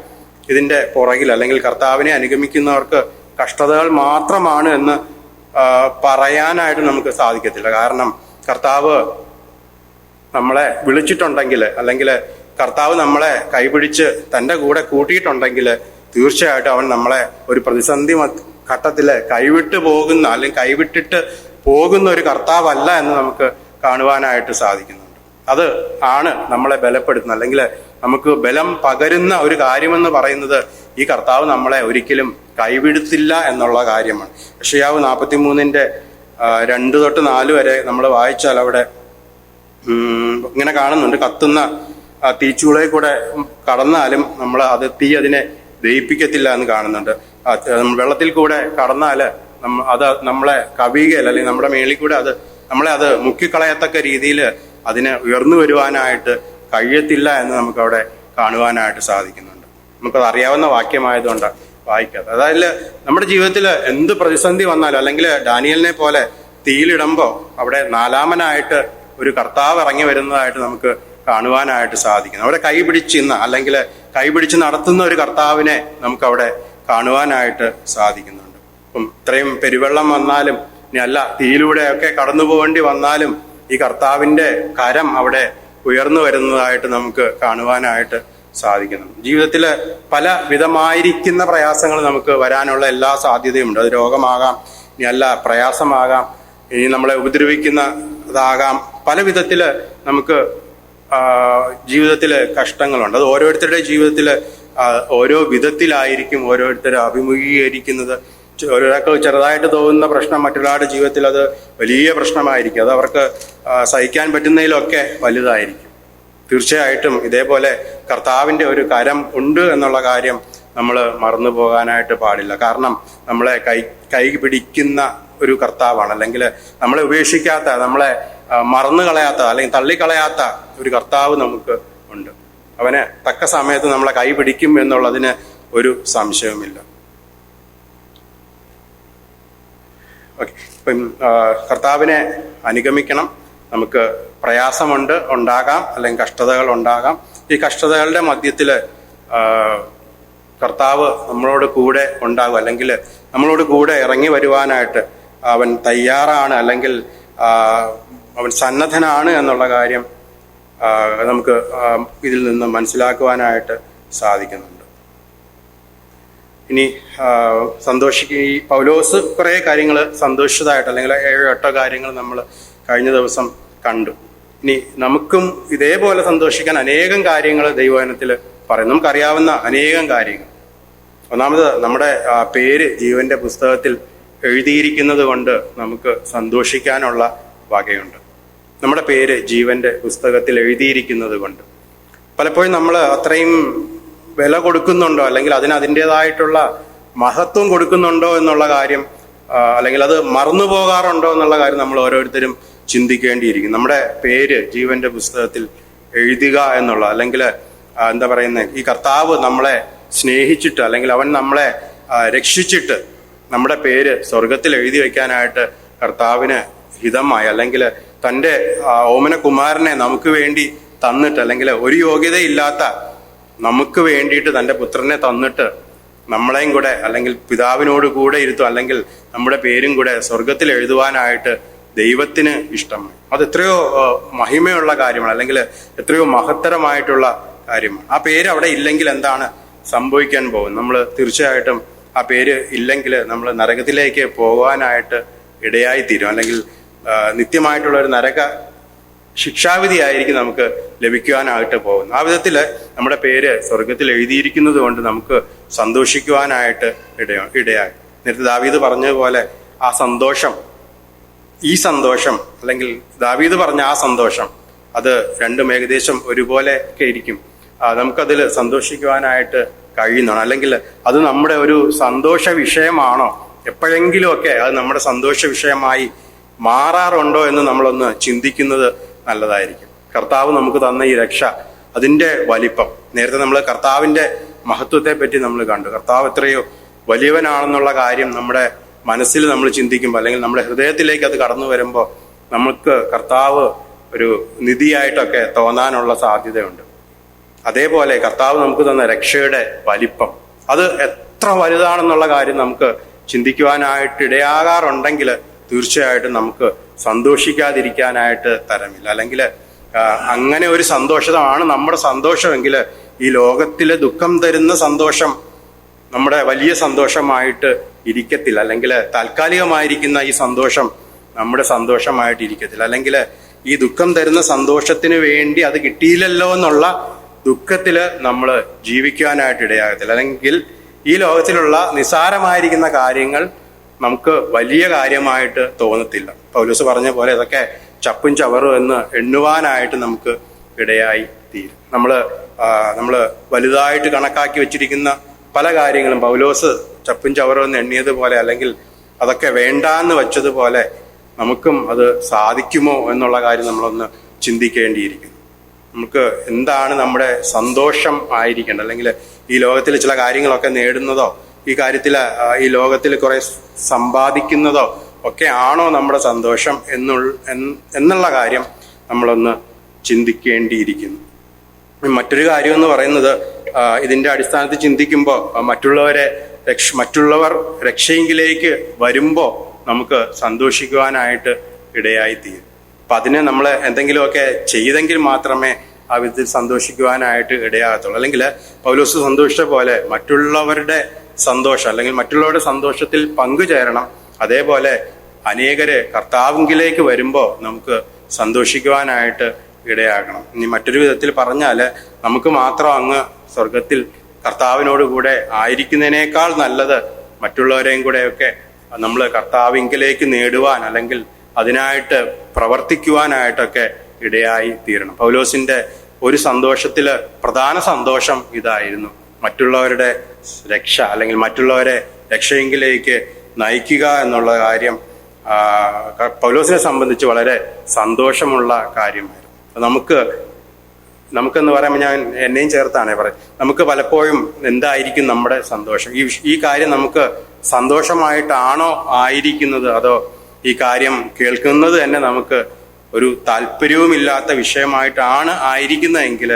ഇതിൻ്റെ പുറകിൽ, അല്ലെങ്കിൽ കർത്താവിനെ അനുഗമിക്കുന്നവർക്ക് കഷ്ടതകൾ മാത്രമാണ് എന്ന് പറയാനായിട്ട് നമുക്ക് സാധിക്കത്തില്ല. കാരണം കർത്താവ് നമ്മളെ വിളിച്ചിട്ടുണ്ടെങ്കിൽ, അല്ലെങ്കിൽ കർത്താവ് നമ്മളെ കൈപിടിച്ച് തൻ്റെ കൂടെ കൂട്ടിയിട്ടുണ്ടെങ്കിൽ തീർച്ചയായിട്ടും അവൻ നമ്മളെ ഒരു പ്രതിസന്ധി ഘട്ടത്തിൽ കൈവിട്ട് പോകുന്ന അല്ലെങ്കിൽ കൈവിട്ടിട്ട് പോകുന്ന ഒരു കർത്താവല്ല എന്ന് നമുക്ക് കാണുവാനായിട്ട് സാധിക്കുന്നുണ്ട്. അത് ആണ് നമ്മളെ ബലപ്പെടുത്തുന്നത്, അല്ലെങ്കിൽ നമുക്ക് ബലം പകരുന്ന ഒരു കാര്യമെന്ന് പറയുന്നത് ഈ കർത്താവ് നമ്മളെ ഒരിക്കലും കൈവിടുത്തില്ല എന്നുള്ള കാര്യമാണ്. യെശയ്യാവ് 43:2-4 വരെ നമ്മൾ വായിച്ചാൽ അവിടെ ഇങ്ങനെ കാണുന്നുണ്ട്, കത്തുന്ന തീച്ചൂളയിൽ കൂടെ കടന്നാലും തീ അതിനെ ദഹിപ്പിക്കത്തില്ല എന്ന് കാണുന്നുണ്ട്. വെള്ളത്തിൽ കൂടെ കടന്നാൽ അത് നമ്മളെ കവിയുകയല്ല, അല്ലെങ്കിൽ നമ്മുടെ മേളിൽ കൂടെ നമ്മളെ അത് മുക്കിക്കളയത്തക്ക രീതിയിൽ അതിന് ഉയർന്നു വരുവാനായിട്ട് കഴിയത്തില്ല എന്ന് നമുക്കവിടെ കാണുവാനായിട്ട് സാധിക്കുന്നുണ്ട്. നമുക്കത് അറിയാവുന്ന വാക്യമായതുകൊണ്ട് വായിക്കാതെ. അതായത് നമ്മുടെ ജീവിതത്തിൽ എന്ത് പ്രതിസന്ധി വന്നാലും, അല്ലെങ്കിൽ ഡാനിയലിനെ പോലെ തീയിലിടുമ്പോൾ അവിടെ 4-മനായിട്ട് ഒരു കർത്താവ് ഇറങ്ങി വരുന്നതായിട്ട് നമുക്ക് കാണുവാനായിട്ട് സാധിക്കുന്നു. അവിടെ അല്ലെങ്കിൽ കൈപിടിച്ച് നടത്തുന്ന ഒരു കർത്താവിനെ നമുക്കവിടെ കാണുവാനായിട്ട് സാധിക്കുന്നുണ്ട്. ഇപ്പം ഇത്രയും പെരുവെള്ളം വന്നാലും ഇനി അല്ല തീയിലൂടെയൊക്കെ കടന്നു പോകേണ്ടി വന്നാലും ഈ കർത്താവിന്റെ കരം അവിടെ ഉയർന്നു വരുന്നതായിട്ട് നമുക്ക് കാണുവാനായിട്ട് സാധിക്കുന്നു. ജീവിതത്തിൽ പല വിധമായിരിക്കുന്ന പ്രയാസങ്ങൾ നമുക്ക് വരാനുള്ള എല്ലാ സാധ്യതയുമുണ്ട്. അത് രോഗമാകാം, ഇനി അല്ല പ്രയാസമാകാം, ഇനി നമ്മളെ ഉപദ്രവിക്കുന്നതാകാം. പല വിധത്തിൽ നമുക്ക് ജീവിതത്തിൽ കഷ്ടങ്ങളുണ്ട്. അത് ഓരോരുത്തരുടെ ജീവിതത്തിൽ ഓരോ വിധത്തിലായിരിക്കും ഓരോരുത്തർ അഭിമുഖീകരിക്കുന്നത്. ഒരാൾക്ക് ചെറുതായിട്ട് തോന്നുന്ന പ്രശ്നം മറ്റൊരാളുടെ ജീവിതത്തിൽ അത് വലിയ പ്രശ്നമായിരിക്കും. അത് അവർക്ക് സഹിക്കാൻ പറ്റുന്നതിലൊക്കെ വലുതായിരിക്കും. തീർച്ചയായിട്ടും ഇതേപോലെ കർത്താവിൻ്റെ ഒരു കരം ഉണ്ട് എന്നുള്ള കാര്യം നമ്മൾ മറന്നു പോകാനായിട്ട് പാടില്ല. കാരണം നമ്മളെ കൈ പിടിക്കുന്ന ഒരു കർത്താവാണ്, അല്ലെങ്കിൽ നമ്മളെ ഉപേക്ഷിക്കാത്ത, നമ്മളെ മറന്നു കളയാത്ത അല്ലെങ്കിൽ തള്ളിക്കളയാത്ത ഒരു കർത്താവ് നമുക്ക് ഉണ്ട്. അവന് തക്ക സമയത്ത് നമ്മളെ കൈ പിടിക്കും എന്നുള്ളതിന് ഒരു സംശയവുമില്ല. ഓക്കെ, ഇപ്പം കർത്താവിനെ അനുഗമിക്കണം. നമുക്ക് ഉണ്ടാകാം, അല്ലെങ്കിൽ കഷ്ടതകൾ ഉണ്ടാകാം. ഈ കഷ്ടതകളുടെ മധ്യത്തിൽ കർത്താവ് നമ്മളോട് കൂടെ ഉണ്ടാകും, അല്ലെങ്കിൽ നമ്മളോട് കൂടെ ഇറങ്ങി വരുവാനായിട്ട് അവൻ തയ്യാറാണ്, അല്ലെങ്കിൽ അവൻ സന്നദ്ധനാണ് എന്നുള്ള കാര്യം നമുക്ക് ഇതിൽ നിന്ന് മനസ്സിലാക്കുവാനായിട്ട് സാധിക്കുന്നുണ്ട്. ഇനി ഈ പൗലോസ് കുറേ കാര്യങ്ങൾ സന്തോഷിച്ചതായിട്ട്, അല്ലെങ്കിൽ 7-8 കാര്യങ്ങൾ നമ്മൾ കഴിഞ്ഞ ദിവസം കണ്ടു. ഇനി നമുക്കും ഇതേപോലെ സന്തോഷിക്കാൻ അനേകം കാര്യങ്ങൾ ദൈവവചനത്തിൽ പറയും. നമുക്കറിയാവുന്ന അനേകം കാര്യങ്ങൾ. ഒന്നാമത്, നമ്മുടെ പേര് ജീവന്റെ പുസ്തകത്തിൽ എഴുതിയിരിക്കുന്നത് കൊണ്ട് നമുക്ക് സന്തോഷിക്കാനുള്ള വകയുണ്ട്. നമ്മുടെ പേര് ജീവന്റെ പുസ്തകത്തിൽ എഴുതിയിരിക്കുന്നത് കൊണ്ട് പലപ്പോഴും നമ്മൾ അത്രയും വില കൊടുക്കുന്നുണ്ടോ, അല്ലെങ്കിൽ അതിൻ്റെതായിട്ടുള്ള മഹത്വം കൊടുക്കുന്നുണ്ടോ എന്നുള്ള കാര്യം, അല്ലെങ്കിൽ അത് മറന്നു പോകാറുണ്ടോ എന്നുള്ള കാര്യം നമ്മൾ ഓരോരുത്തരും ചിന്തിക്കേണ്ടിയിരിക്കും. നമ്മുടെ പേര് ജീവന്റെ പുസ്തകത്തിൽ എഴുതുക എന്നുള്ള, അല്ലെങ്കിൽ എന്താ പറയുന്നത്, ഈ കർത്താവ് നമ്മളെ സ്നേഹിച്ചിട്ട്, അല്ലെങ്കിൽ അവൻ നമ്മളെ രക്ഷിച്ചിട്ട് നമ്മുടെ പേര് സ്വർഗത്തിൽ എഴുതി വയ്ക്കാനായിട്ട് കർത്താവിന് ഹിതമായി, അല്ലെങ്കിൽ തൻ്റെ ഓമനകുമാരനെ നമുക്ക് വേണ്ടി തന്നിട്ട്, അല്ലെങ്കിൽ ഒരു യോഗ്യതയില്ലാത്ത നമുക്ക് വേണ്ടിയിട്ട് തൻ്റെ പുത്രനെ തന്നിട്ട് നമ്മളെയും കൂടെ, അല്ലെങ്കിൽ പിതാവിനോട് കൂടെ ഇരുത്തും, അല്ലെങ്കിൽ നമ്മുടെ പേരും കൂടെ സ്വർഗത്തിൽ എഴുതുവാനായിട്ട് ദൈവത്തിന് ഇഷ്ടമാണ്. അത് എത്രയോ മഹിമയുള്ള കാര്യമാണ്, അല്ലെങ്കിൽ എത്രയോ മഹത്തരമായിട്ടുള്ള കാര്യമാണ്. ആ പേര് അവിടെ ഇല്ലെങ്കിൽ എന്താണ് സംഭവിക്കാൻ പോകുന്നത്? നമ്മൾ തീർച്ചയായിട്ടും ആ പേര് ഇല്ലെങ്കിൽ നമ്മൾ നരകത്തിലേക്ക് പോകാനായിട്ട് ഇടയായിത്തീരും, അല്ലെങ്കിൽ നിത്യമായിട്ടുള്ള ഒരു നരക ശിക്ഷാവിധിയായിരിക്കും നമുക്ക് ലഭിക്കുവാനായിട്ട് പോകുന്നത്. ആ വിധത്തിൽ നമ്മുടെ പേര് സ്വർഗത്തിൽ എഴുതിയിരിക്കുന്നത് കൊണ്ട് നമുക്ക് സന്തോഷിക്കുവാനായിട്ട് ഇടയായി. നേരത്തെ ദാവീദ് പറഞ്ഞതുപോലെ ആ സന്തോഷം, ഈ സന്തോഷം, അല്ലെങ്കിൽ ദാവീദ് പറഞ്ഞ ആ സന്തോഷം, അത് രണ്ടും ഏകദേശം ഒരുപോലെ ഒക്കെ ഇരിക്കും. നമുക്കതിൽ സന്തോഷിക്കുവാനായിട്ട് കഴിയുന്നതാണ്. അല്ലെങ്കിൽ അത് നമ്മുടെ ഒരു സന്തോഷ വിഷയമാണോ, എപ്പോഴെങ്കിലും ഒക്കെ അത് നമ്മുടെ സന്തോഷ വിഷയമായി മാറാറുണ്ടോ എന്ന് നമ്മളൊന്ന് ചിന്തിക്കുന്നത് നല്ലതായിരിക്കും. കർത്താവ് നമുക്ക് തന്ന ഈ രക്ഷ, അതിൻ്റെ വലിപ്പം, നേരത്തെ നമ്മൾ കർത്താവിൻ്റെ മഹത്വത്തെ പറ്റി നമ്മൾ കണ്ടു. കർത്താവ് എത്രയോ വലിയവനാണെന്നുള്ള കാര്യം നമ്മുടെ മനസ്സിൽ നമ്മൾ ചിന്തിക്കുമ്പോൾ, അല്ലെങ്കിൽ നമ്മുടെ ഹൃദയത്തിലേക്ക് അത് കടന്നു വരുമ്പോൾ നമുക്ക് കർത്താവ് ഒരു നിധിയായിട്ടൊക്കെ തോന്നാനുള്ള സാധ്യതയുണ്ട്. അതേപോലെ കർത്താവ് നമുക്ക് തന്ന രക്ഷയുടെ വലിപ്പം, അത് എത്ര വലുതാണെന്നുള്ള കാര്യം നമുക്ക് ചിന്തിക്കുവാനായിട്ട് ഇടയാകാറുണ്ടെങ്കിൽ തീർച്ചയായിട്ടും നമുക്ക് സന്തോഷിക്കാതിരിക്കാനായിട്ട് തരമില്ല. അല്ലെങ്കിൽ അങ്ങനെ ഒരു സന്തോഷമാണ് നമ്മുടെ സന്തോഷമെങ്കിൽ ഈ ലോകത്തിലെ ദുഃഖം തരുന്ന സന്തോഷം നമ്മുടെ വലിയ സന്തോഷമായിട്ട് ഇരിക്കത്തില്ല, അല്ലെങ്കിൽ താൽക്കാലികമായിരിക്കുന്ന ഈ സന്തോഷം നമ്മുടെ സന്തോഷമായിട്ട് ഇരിക്കത്തില്ല, അല്ലെങ്കിൽ ഈ ദുഃഖം തരുന്ന സന്തോഷത്തിന് വേണ്ടി അത് കിട്ടിയില്ലല്ലോ എന്നുള്ള ദുഃഖത്തില് നമ്മൾ ജീവിക്കാനായിട്ട് ഇടയാകത്തില്ല. അല്ലെങ്കിൽ ഈ ലോകത്തിലുള്ള നിസ്സാരമായിരിക്കുന്ന കാര്യങ്ങൾ നമുക്ക് വലിയ കാര്യമായിട്ട് തോന്നത്തില്ല. പൗലോസ് പറഞ്ഞ പോലെ ഇതൊക്കെ ചപ്പും ചവറും എന്ന് എണ്ണുവാനായിട്ട് നമുക്ക് ഇടയായി തീരും. നമ്മള് വലുതായിട്ട് കണക്കാക്കി വെച്ചിരിക്കുന്ന പല കാര്യങ്ങളും പൗലോസ് ചപ്പും ചവറും എന്ന് എണ്ണിയതുപോലെ, അല്ലെങ്കിൽ അതൊക്കെ വേണ്ടാന്ന് വെച്ചതുപോലെ നമുക്കും അത് സാധിക്കുമോ എന്നുള്ള കാര്യം നമ്മളൊന്ന് ചിന്തിക്കേണ്ടിയിരിക്കുന്നു. നമുക്ക് എന്താണ് നമ്മുടെ സന്തോഷം ആയിരിക്കേണ്ടത്, അല്ലെങ്കിൽ ഈ ലോകത്തിൽ ചില കാര്യങ്ങളൊക്കെ നേടുന്നതോ ഈ ലോകത്തിൽ കുറെ സമ്പാദിക്കുന്നതോ ഒക്കെ ആണോ നമ്മുടെ സന്തോഷം എന്നുള്ള കാര്യം നമ്മളൊന്ന് ചിന്തിക്കേണ്ടിയിരിക്കുന്നു. മറ്റൊരു കാര്യം എന്ന് പറയുന്നത്, ഇതിന്റെ അടിസ്ഥാനത്തിൽ ചിന്തിക്കുമ്പോൾ മറ്റുള്ളവർ രക്ഷയെങ്കിലേക്ക് വരുമ്പോൾ നമുക്ക് സന്തോഷിക്കുവാനായിട്ട് ഇടയായിത്തീരും. അപ്പൊ അതിന് നമ്മൾ എന്തെങ്കിലുമൊക്കെ ചെയ്തെങ്കിൽ മാത്രമേ ആ വിധത്തിൽ സന്തോഷിക്കുവാനായിട്ട് ഇടയാകത്തുള്ളൂ. അല്ലെങ്കിൽ പൗലോസ് സന്തോഷിച്ച പോലെ മറ്റുള്ളവരുടെ സന്തോഷം, അല്ലെങ്കിൽ മറ്റുള്ളവരുടെ സന്തോഷത്തിൽ പങ്കുചേരണം. അതേപോലെ അനേകര് കർത്താവിലേക്ക് വരുമ്പോൾ നമുക്ക് സന്തോഷിക്കുവാനായിട്ട് ഇടയാകണം. ഇനി മറ്റൊരു വിധത്തിൽ പറഞ്ഞാല്, നമുക്ക് മാത്രം അങ്ങ് സ്വർഗത്തിൽ കർത്താവിനോട് കൂടെ ആയിരിക്കുന്നതിനേക്കാൾ നല്ലത് മറ്റുള്ളവരെയും കൂടെയൊക്കെ നമ്മൾ കർത്താവിലേക്ക് നേടുവാൻ, അല്ലെങ്കിൽ അതിനായിട്ട് പ്രവർത്തിക്കുവാനായിട്ടൊക്കെ ഇടയായി തീരണം. പൗലോസിന്റെ ഒരു സന്തോഷത്തില് പ്രധാന സന്തോഷം ഇതായിരുന്നു, മറ്റുള്ളവരുടെ രക്ഷ, അല്ലെങ്കിൽ മറ്റുള്ളവരെ രക്ഷയെങ്കിലേക്ക് നയിക്കുക എന്നുള്ള കാര്യം പൗലോസിനെ സംബന്ധിച്ച് വളരെ സന്തോഷമുള്ള കാര്യമായിരുന്നു. നമുക്കെന്ന് പറയുമ്പോൾ ഞാൻ എന്നെയും ചേർത്താണ് പറയും, നമുക്ക് പലപ്പോഴും എന്തായിരിക്കും നമ്മുടെ സന്തോഷം, ഈ കാര്യം നമുക്ക് സന്തോഷമായിട്ടാണോ ആയിരിക്കുന്നത്, അതോ ഈ കാര്യം കേൾക്കുന്നത് തന്നെ നമുക്ക് ഒരു താല്പര്യവുമില്ലാത്ത വിഷയമായിട്ടാണ് ആയിരിക്കുന്നതെങ്കിൽ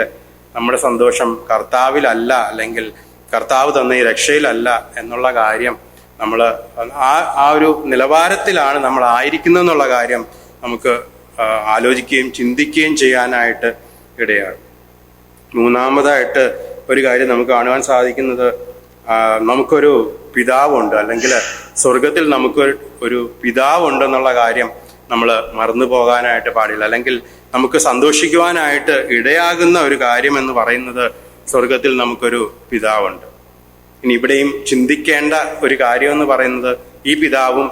നമ്മുടെ സന്തോഷം കർത്താവിലല്ല, അല്ലെങ്കിൽ കർത്താവ് തന്ന ഈ രക്ഷയിലല്ല എന്നുള്ള കാര്യം നമ്മൾ ആ ഒരു നിലവാരത്തിലാണ് നമ്മൾ ആയിരിക്കുന്നതെന്നുള്ള കാര്യം നമുക്ക് ആലോചിക്കുകയും ചിന്തിക്കുകയും ചെയ്യാനായിട്ട് ഇടയാണ്. മൂന്നാമതായിട്ട് ഒരു കാര്യം നമുക്ക് കാണുവാൻ സാധിക്കുന്നത്, നമുക്കൊരു പിതാവുണ്ട്, അല്ലെങ്കിൽ സ്വർഗത്തിൽ ഒരു പിതാവുണ്ടെന്നുള്ള കാര്യം നമ്മൾ മറന്നു പോകാനായിട്ട് പാടില്ല. അല്ലെങ്കിൽ നമുക്ക് സന്തോഷിക്കുവാനായിട്ട് ഇടയാകുന്ന ഒരു കാര്യം എന്ന് പറയുന്നത്, സ്വർഗത്തിൽ നമുക്കൊരു പിതാവുണ്ട്. ഇനി ഇവിടെയും ചിന്തിക്കേണ്ട ഒരു കാര്യം എന്ന് പറയുന്നത്, ഈ പിതാവും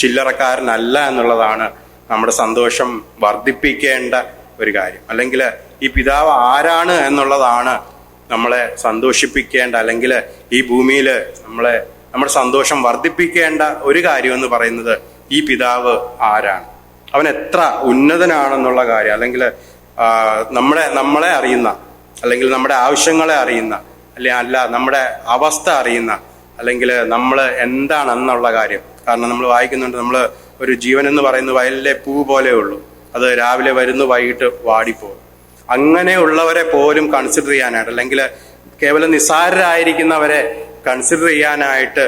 ചില്ലറക്കാരനല്ല എന്നുള്ളതാണ് നമ്മുടെ സന്തോഷം വർദ്ധിപ്പിക്കേണ്ട ഒരു കാര്യം. അല്ലെങ്കിൽ ഈ പിതാവ് ആരാണ് എന്നുള്ളതാണ് നമ്മളെ സന്തോഷിപ്പിക്കേണ്ട, അല്ലെങ്കിൽ ഈ ഭൂമിയിൽ നമ്മുടെ സന്തോഷം വർദ്ധിപ്പിക്കേണ്ട ഒരു കാര്യം എന്ന് പറയുന്നത്, ഈ പിതാവ് ആരാണ്, അവൻ എത്ര ഉന്നതനാണെന്നുള്ള കാര്യം, അല്ലെങ്കിൽ നമ്മളെ അറിയുന്ന, അല്ലെങ്കിൽ നമ്മുടെ ആവശ്യങ്ങളെ അറിയുന്ന, അല്ല നമ്മുടെ അവസ്ഥ അറിയുന്ന, അല്ലെങ്കിൽ നമ്മൾ എന്താണെന്നുള്ള കാര്യം. കാരണം നമ്മൾ വായിക്കുന്നുണ്ട്, നമ്മൾ ഒരു ജീവൻ എന്ന് പറയുന്നത് വയലിലെ പൂ പോലെ ഉള്ളൂ, അത് രാവിലെ വരുന്നു വൈകിട്ട് വാടിപ്പോകും. അങ്ങനെയുള്ളവരെ പോലും കൺസിഡർ ചെയ്യാനായിട്ട്, അല്ലെങ്കിൽ കേവലം നിസ്സാരരായിരിക്കുന്നവരെ കൺസിഡർ ചെയ്യാനായിട്ട്,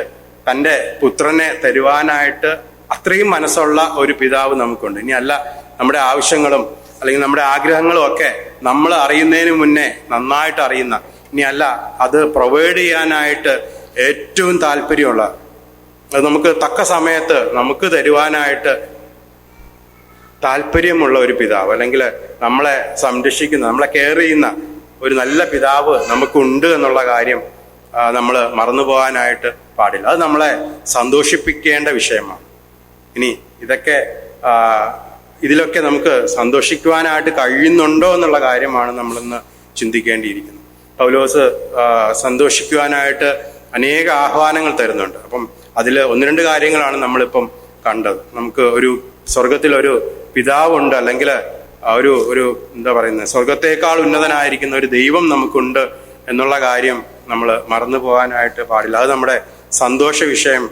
തൻ്റെ പുത്രനെ തരുവാനായിട്ട് അത്രയും മനസ്സുള്ള ഒരു പിതാവ് നമുക്കുണ്ട്. ഇനി അല്ല നമ്മുടെ ആവശ്യങ്ങളും അല്ലെങ്കിൽ നമ്മുടെ ആഗ്രഹങ്ങളും ഒക്കെ നമ്മൾ അറിയുന്നതിന് മുന്നേ നന്നായിട്ട് അറിയുന്ന, ഇനി അല്ല അത് പ്രൊവൈഡ് ചെയ്യാനായിട്ട് ഏറ്റവും താല്പര്യമുള്ള, അത് നമുക്ക് തക്ക സമയത്ത് നമുക്ക് തരുവാനായിട്ട് താല്പര്യമുള്ള ഒരു പിതാവ്, അല്ലെങ്കിൽ നമ്മളെ സംരക്ഷിക്കുന്ന, നമ്മളെ കെയർ ചെയ്യുന്ന ഒരു നല്ല പിതാവ് നമുക്കുണ്ട് എന്നുള്ള കാര്യം നമ്മൾ മറന്നു പോകാനായിട്ട് പാടില്ല. അത് നമ്മളെ സന്തോഷിപ്പിക്കേണ്ട വിഷയമാണ്. ഇനി ഇതിലൊക്കെ നമുക്ക് സന്തോഷിക്കുവാനായിട്ട് കഴിയുന്നുണ്ടോ എന്നുള്ള കാര്യമാണ് നമ്മളിന്ന് ചിന്തിക്കേണ്ടിയിരിക്കുന്നത്. പൗലോസ് സന്തോഷിക്കുവാനായിട്ട് അനേക ആഹ്വാനങ്ങൾ തരുന്നുണ്ട്. അപ്പം അതിൽ ഒന്ന് രണ്ട് കാര്യങ്ങളാണ് നമ്മളിപ്പം കണ്ടത്. നമുക്ക് ഒരു സ്വർഗത്തിൽ ഒരു പിതാവുണ്ട്, അല്ലെങ്കിൽ ഒരു എന്താ പറയുന്നത്, സ്വർഗത്തേക്കാൾ ഉന്നതനായിരിക്കുന്ന ഒരു ദൈവം നമുക്കുണ്ട് എന്നുള്ള കാര്യം നമ്മൾ മറന്നു പോകാനായിട്ട് പാടില്ല. അത് നമ്മുടെ സന്തോഷ വിഷയം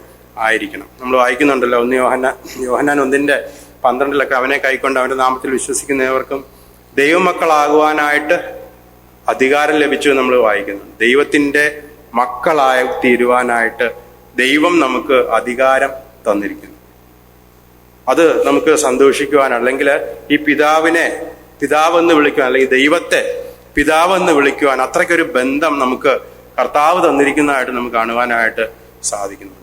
ആയിരിക്കണം. നമ്മൾ വായിക്കുന്നുണ്ടല്ലോ, യോഹന്നാൻ 1:12 അവനെ കൈക്കൊണ്ട് അവന്റെ നാമത്തിൽ വിശ്വസിക്കുന്നവർക്കും ദൈവമക്കളാകുവാനായിട്ട് അധികാരം ലഭിച്ചു നമ്മൾ വായിക്കുന്നു. ദൈവത്തിന്റെ മക്കളായി തീരുവാനായിട്ട് ദൈവം നമുക്ക് അധികാരം തന്നിരിക്കുന്നു. അത് നമുക്ക് സന്തോഷിക്കുവാൻ, അല്ലെങ്കിൽ ഈ പിതാവിനെ പിതാവെന്ന് വിളിക്കുവാൻ, അല്ലെങ്കിൽ ദൈവത്തെ പിതാവെന്ന് വിളിക്കുവാൻ അത്രയ്ക്കൊരു ബന്ധം നമുക്ക് കർത്താവ് തന്നിരിക്കുന്നതായിട്ട് നമുക്ക് കാണുവാനായിട്ട് സാധിക്കുന്നുണ്ട്.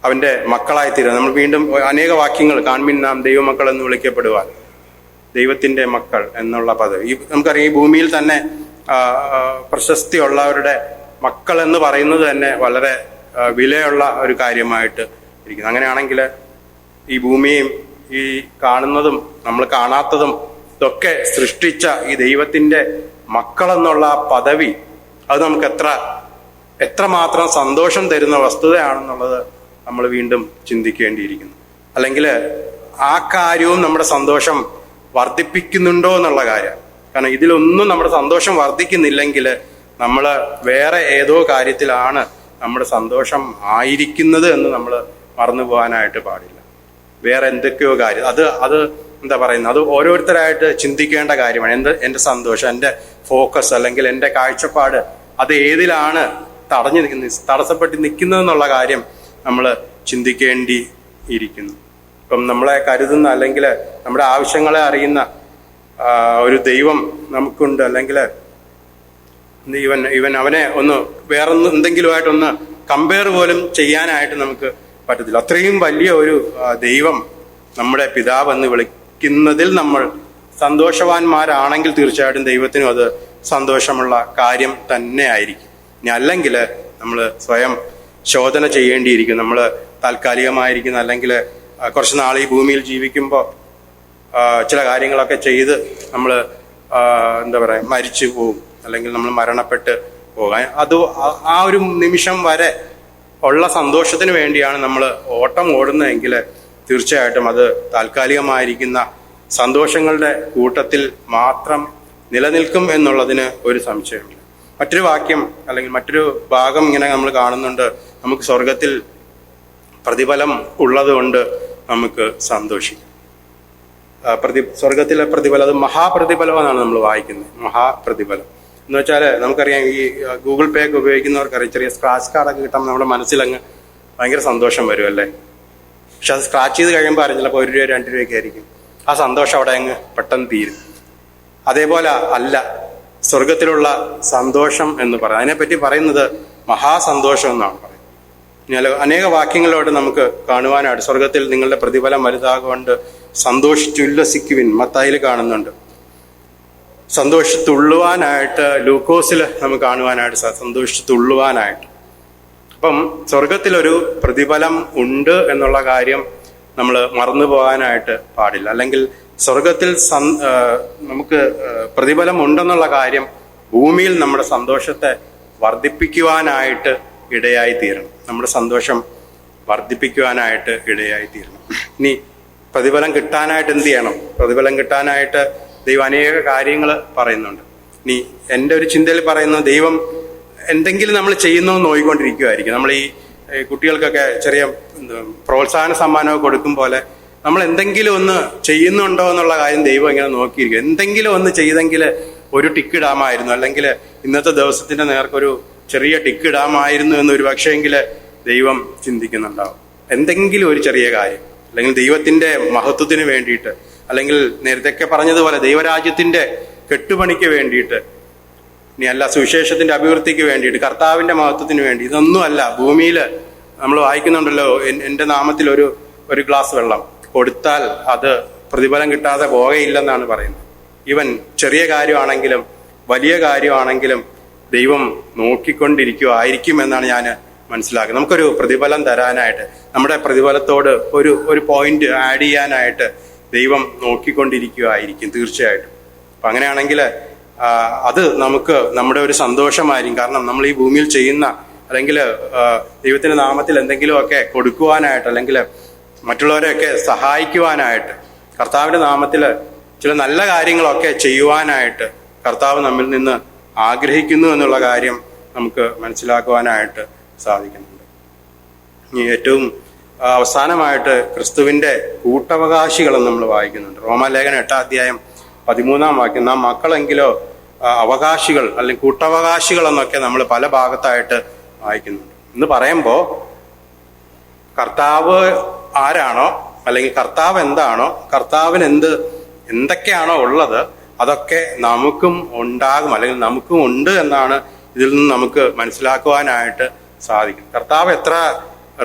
അവന്റെ മക്കളായി തീരുക. നമ്മൾ വീണ്ടും അനേക വാക്യങ്ങൾ, കാൺമിൻ നാം ദൈവമക്കൾ എന്ന് വിളിക്കപ്പെടുവാൻ, ദൈവത്തിന്റെ മക്കൾ എന്നുള്ള പദവി നമുക്കറിയാം. ഈ ഭൂമിയിൽ തന്നെ പ്രശസ്തിയുള്ളവരുടെ മക്കൾ എന്ന് പറയുന്നത് തന്നെ വളരെ വിലയുള്ള ഒരു കാര്യമായിട്ട് ഇരിക്കുന്നു. അങ്ങനെയാണെങ്കിൽ ഈ ഭൂമിയും ഈ കാണുന്നതും നമ്മൾ കാണാത്തതും ഇതൊക്കെ സൃഷ്ടിച്ച ഈ ദൈവത്തിന്റെ മക്കളെന്നുള്ള പദവി അത് നമുക്ക് എത്രമാത്രം സന്തോഷം തരുന്ന വസ്തുതയാണെന്നുള്ളത് നമ്മൾ വീണ്ടും ചിന്തിക്കേണ്ടിയിരിക്കുന്നു. അല്ലെങ്കിൽ ആ കാര്യവും നമ്മുടെ സന്തോഷം വർദ്ധിപ്പിക്കുന്നുണ്ടോ എന്നുള്ള കാര്യം. കാരണം ഇതിലൊന്നും നമ്മുടെ സന്തോഷം വർദ്ധിക്കുന്നില്ലെങ്കിൽ നമ്മൾ വേറെ ഏതോ കാര്യത്തിലാണ് നമ്മുടെ സന്തോഷം ആയിരിക്കുന്നത് എന്ന് നമ്മൾ മറന്നു പോകാനായിട്ട് പാടില്ല. വേറെ എന്തൊക്കെയോ കാര്യം അത് എന്താ പറയുന്നത്, അത് ഓരോരുത്തരായിട്ട് ചിന്തിക്കേണ്ട കാര്യമാണ്. എൻ്റെ സന്തോഷം, എൻ്റെ ഫോക്കസ് അല്ലെങ്കിൽ എൻ്റെ കാഴ്ചപ്പാട് അത് ഏതിലാണ് തടസ്സപ്പെട്ട് നിൽക്കുന്നതെന്നുള്ള കാര്യം നമ്മൾ ചിന്തിക്കേണ്ടി ഇരിക്കുന്നു. ഇപ്പം നമ്മളെ കരുതുന്ന അല്ലെങ്കിൽ നമ്മുടെ ആവശ്യങ്ങളെ അറിയുന്ന ഒരു ദൈവം നമുക്കുണ്ട്. അല്ലെങ്കിൽ ഇവൻ അവനെ ഒന്ന് വേറൊന്ന് എന്തെങ്കിലുമായിട്ടൊന്ന് കമ്പയർ പോലും ചെയ്യാനായിട്ട് നമുക്ക് പറ്റത്തില്ല. അത്രയും വലിയ ഒരു ദൈവം നമ്മുടെ പിതാവ് എന്ന് വിളിക്കുന്നതിൽ നമ്മൾ സന്തോഷവാന്മാരാണെങ്കിൽ തീർച്ചയായിട്ടും ദൈവത്തിനും അത് സന്തോഷമുള്ള കാര്യം തന്നെ ആയിരിക്കും. ഇനി അല്ലെങ്കിൽ നമ്മൾ സ്വയം ശോധന ചെയ്യേണ്ടിയിരിക്കും. നമ്മൾ താൽക്കാലികമായിരിക്കുന്ന അല്ലെങ്കിൽ കുറച്ച് നാൾ ഈ ഭൂമിയിൽ ജീവിക്കുമ്പോൾ ചില കാര്യങ്ങളൊക്കെ ചെയ്ത് നമ്മൾ എന്താ പറയുക മരിച്ചു പോകും, അല്ലെങ്കിൽ നമ്മൾ മരണപ്പെട്ട് പോകാൻ അത് ആ ഒരു നിമിഷം വരെ ഉള്ള സന്തോഷത്തിന് വേണ്ടിയാണ് നമ്മൾ ഓട്ടം ഓടുന്നതെങ്കിൽ തീർച്ചയായിട്ടും അത് താൽക്കാലികമായിരിക്കുന്ന സന്തോഷങ്ങളുടെ കൂട്ടത്തിൽ മാത്രം നിലനിൽക്കും എന്നുള്ളതിന് ഒരു സംശയമില്ല. മറ്റൊരു വാക്യം അല്ലെങ്കിൽ മറ്റൊരു ഭാഗം ഇങ്ങനെ നമ്മൾ കാണുന്നുണ്ട്. നമുക്ക് സ്വർഗത്തിൽ പ്രതിഫലം ഉള്ളത് കൊണ്ട് നമുക്ക് സന്തോഷിക്കാം. സ്വർഗത്തിലെ പ്രതിഫലം അത് മഹാപ്രതിഫലം എന്നാണ് നമ്മൾ വായിക്കുന്നത്. മഹാപ്രതിഫലം എന്ന് വെച്ചാൽ നമുക്കറിയാം, ഈ ഗൂഗിൾ പേ ഒക്കെ ഉപയോഗിക്കുന്നവർക്കറിയാം, ചെറിയ സ്ക്രാച്ച് കാർഡൊക്കെ കിട്ടാൻ നമ്മുടെ മനസ്സിലങ്ങ് ഭയങ്കര സന്തോഷം വരും അല്ലേ. പക്ഷെ അത് സ്ക്രാച്ച് ചെയ്ത് കഴിയുമ്പോൾ അറിഞ്ഞില്ല, അപ്പോൾ 1 രൂപ 2 രൂപയൊക്കെ ആയിരിക്കും. ആ സന്തോഷം അവിടെ അങ്ങ് പെട്ടെന്ന് തീരും. അതേപോലെ അല്ല സ്വർഗത്തിലുള്ള സന്തോഷം എന്ന് പറയാം. അതിനെപ്പറ്റി പറയുന്നത് മഹാസന്തോഷം എന്നാണ് പറയുന്നത്. ഇനി അനേക വാക്യങ്ങളോട് നമുക്ക് കാണുവാനായിട്ട് സ്വർഗത്തിൽ നിങ്ങളുടെ പ്രതിഫലം വലുതാകൊണ്ട് സന്തോഷിച്ചുല്ലസിക്കുവിൻ മത്തായില് കാണുന്നുണ്ട്. സന്തോഷത്തുള്ളുവാനായിട്ട് ലൂക്കോസിൽ നമുക്ക് കാണുവാനായിട്ട് സന്തോഷത്തുള്ളുവാനായിട്ട്. അപ്പം സ്വർഗത്തിലൊരു പ്രതിഫലം ഉണ്ട് എന്നുള്ള കാര്യം നമ്മൾ മറന്നു പോകാനായിട്ട് പാടില്ല. അല്ലെങ്കിൽ സ്വർഗത്തിൽ നമുക്ക് പ്രതിഫലം ഉണ്ടെന്നുള്ള കാര്യം ഭൂമിയിൽ നമ്മുടെ സന്തോഷത്തെ വർദ്ധിപ്പിക്കുവാനായിട്ട് ഇടയായി തീരണം. നമ്മുടെ സന്തോഷം വർദ്ധിപ്പിക്കുവാനായിട്ട് ഇടയായി തീരണം. ഇനി പ്രതിഫലം കിട്ടാനായിട്ട് എന്ത് ചെയ്യണം? പ്രതിഫലം കിട്ടാനായിട്ട് ദൈവം അനേക കാര്യങ്ങൾ പറയുന്നുണ്ട്. ഇനി എൻ്റെ ഒരു ചിന്തയിൽ പറയുന്നത്, ദൈവം എന്തെങ്കിലും നമ്മൾ ചെയ്യുന്നതെന്ന് നോക്കിക്കൊണ്ടിരിക്കുമായിരിക്കും. നമ്മൾ ഈ കുട്ടികൾക്കൊക്കെ ചെറിയ പ്രോത്സാഹന സമ്മാനമൊക്കെ കൊടുക്കും പോലെ നമ്മൾ എന്തെങ്കിലും ഒന്ന് ചെയ്യുന്നുണ്ടോ എന്നുള്ള കാര്യം ദൈവം ഇങ്ങനെ നോക്കിയിരിക്കും. എന്തെങ്കിലും ഒന്ന് ചെയ്തെങ്കിൽ ഒരു ടിക്ക് ഇടാമായിരുന്നു, അല്ലെങ്കിൽ ഇന്നത്തെ ദിവസത്തിന്റെ നേർക്കൊരു ചെറിയ ടിക്ക് ഇടാമായിരുന്നു എന്നൊരു പക്ഷേങ്കിൽ ദൈവം ചിന്തിക്കുന്നുണ്ടാവും. എന്തെങ്കിലും ഒരു ചെറിയ കാര്യം, അല്ലെങ്കിൽ ദൈവത്തിന്റെ മഹത്വത്തിന് വേണ്ടിയിട്ട്, അല്ലെങ്കിൽ നേരത്തെ പറഞ്ഞതുപോലെ ദൈവരാജ്യത്തിന്റെ കെട്ടുപണിക്ക് വേണ്ടിയിട്ട്, ഇനി അല്ല സുവിശേഷത്തിന്റെ അഭിവൃദ്ധിക്ക് വേണ്ടിയിട്ട്, കർത്താവിന്റെ മഹത്വത്തിന് വേണ്ടി. ഇതൊന്നും അല്ല. ഭൂമിയിൽ നമ്മൾ വായിക്കുന്നുണ്ടല്ലോ, എൻ്റെ നാമത്തിൽ ഒരു ഗ്ലാസ് വെള്ളം കൊടുത്താൽ അത് പ്രതിഫലം കിട്ടാതെ പോകയില്ലെന്നാണ് പറയുന്നത്. ഈവൻ ചെറിയ കാര്യമാണെങ്കിലും വലിയ കാര്യമാണെങ്കിലും ദൈവം നോക്കിക്കൊണ്ടിരിക്കുമായിരിക്കും എന്നാണ് ഞാൻ മനസ്സിലാക്കുന്നത്. നമുക്കൊരു പ്രതിഫലം തരാനായിട്ട്, നമ്മുടെ പ്രതിഫലത്തോട് ഒരു പോയിന്റ് ആഡ് ചെയ്യാനായിട്ട് ദൈവം നോക്കിക്കൊണ്ടിരിക്കുമായിരിക്കും തീർച്ചയായിട്ടും. അപ്പം അങ്ങനെയാണെങ്കിൽ അത് നമുക്ക് നമ്മുടെ ഒരു സന്തോഷമായിരിക്കും. കാരണം നമ്മൾ ഈ ഭൂമിയിൽ ചെയ്യുന്ന, അല്ലെങ്കിൽ ദൈവത്തിന്റെ നാമത്തിൽ എന്തെങ്കിലുമൊക്കെ കൊടുക്കുവാനായിട്ട്, അല്ലെങ്കിൽ മറ്റുള്ളവരെയൊക്കെ സഹായിക്കുവാനായിട്ട്, കർത്താവിന്റെ നാമത്തിൽ ചില നല്ല കാര്യങ്ങളൊക്കെ ചെയ്യുവാനായിട്ട് കർത്താവ് നമ്മിൽ നിന്ന് ആഗ്രഹിക്കുന്നു എന്നുള്ള കാര്യം നമുക്ക് മനസ്സിലാക്കുവാനായിട്ട് സാധിക്കുന്നുണ്ട്. ഇനി ഏറ്റവും അവസാനമായിട്ട് ക്രിസ്തുവിന്റെ കൂട്ടവകാശികളെന്ന് നമ്മൾ വായിക്കുന്നുണ്ട്. റോമാലേഖനം 8-ാം അധ്യായം 13-ാം വാക്യം, നാം മക്കളെങ്കിലോ അവകാശികൾ അല്ലെങ്കിൽ കൂട്ടവകാശികൾ എന്നൊക്കെ നമ്മൾ പല ഭാഗത്തായിട്ട് വായിക്കുന്നുണ്ട്. എന്ന് പറയുമ്പോൾ കർത്താവ് ആരാണോ, അല്ലെങ്കിൽ കർത്താവ് എന്താണോ, കർത്താവിന് എന്ത് എന്തൊക്കെയാണോ ഉള്ളത് അതൊക്കെ നമുക്കും ഉണ്ടാകും, അല്ലെങ്കിൽ നമുക്കും ഉണ്ട് എന്നാണ് ഇതിൽ നിന്ന് നമുക്ക് മനസ്സിലാക്കുവാനായിട്ട് സാധിക്കും. കർത്താവ് എത്ര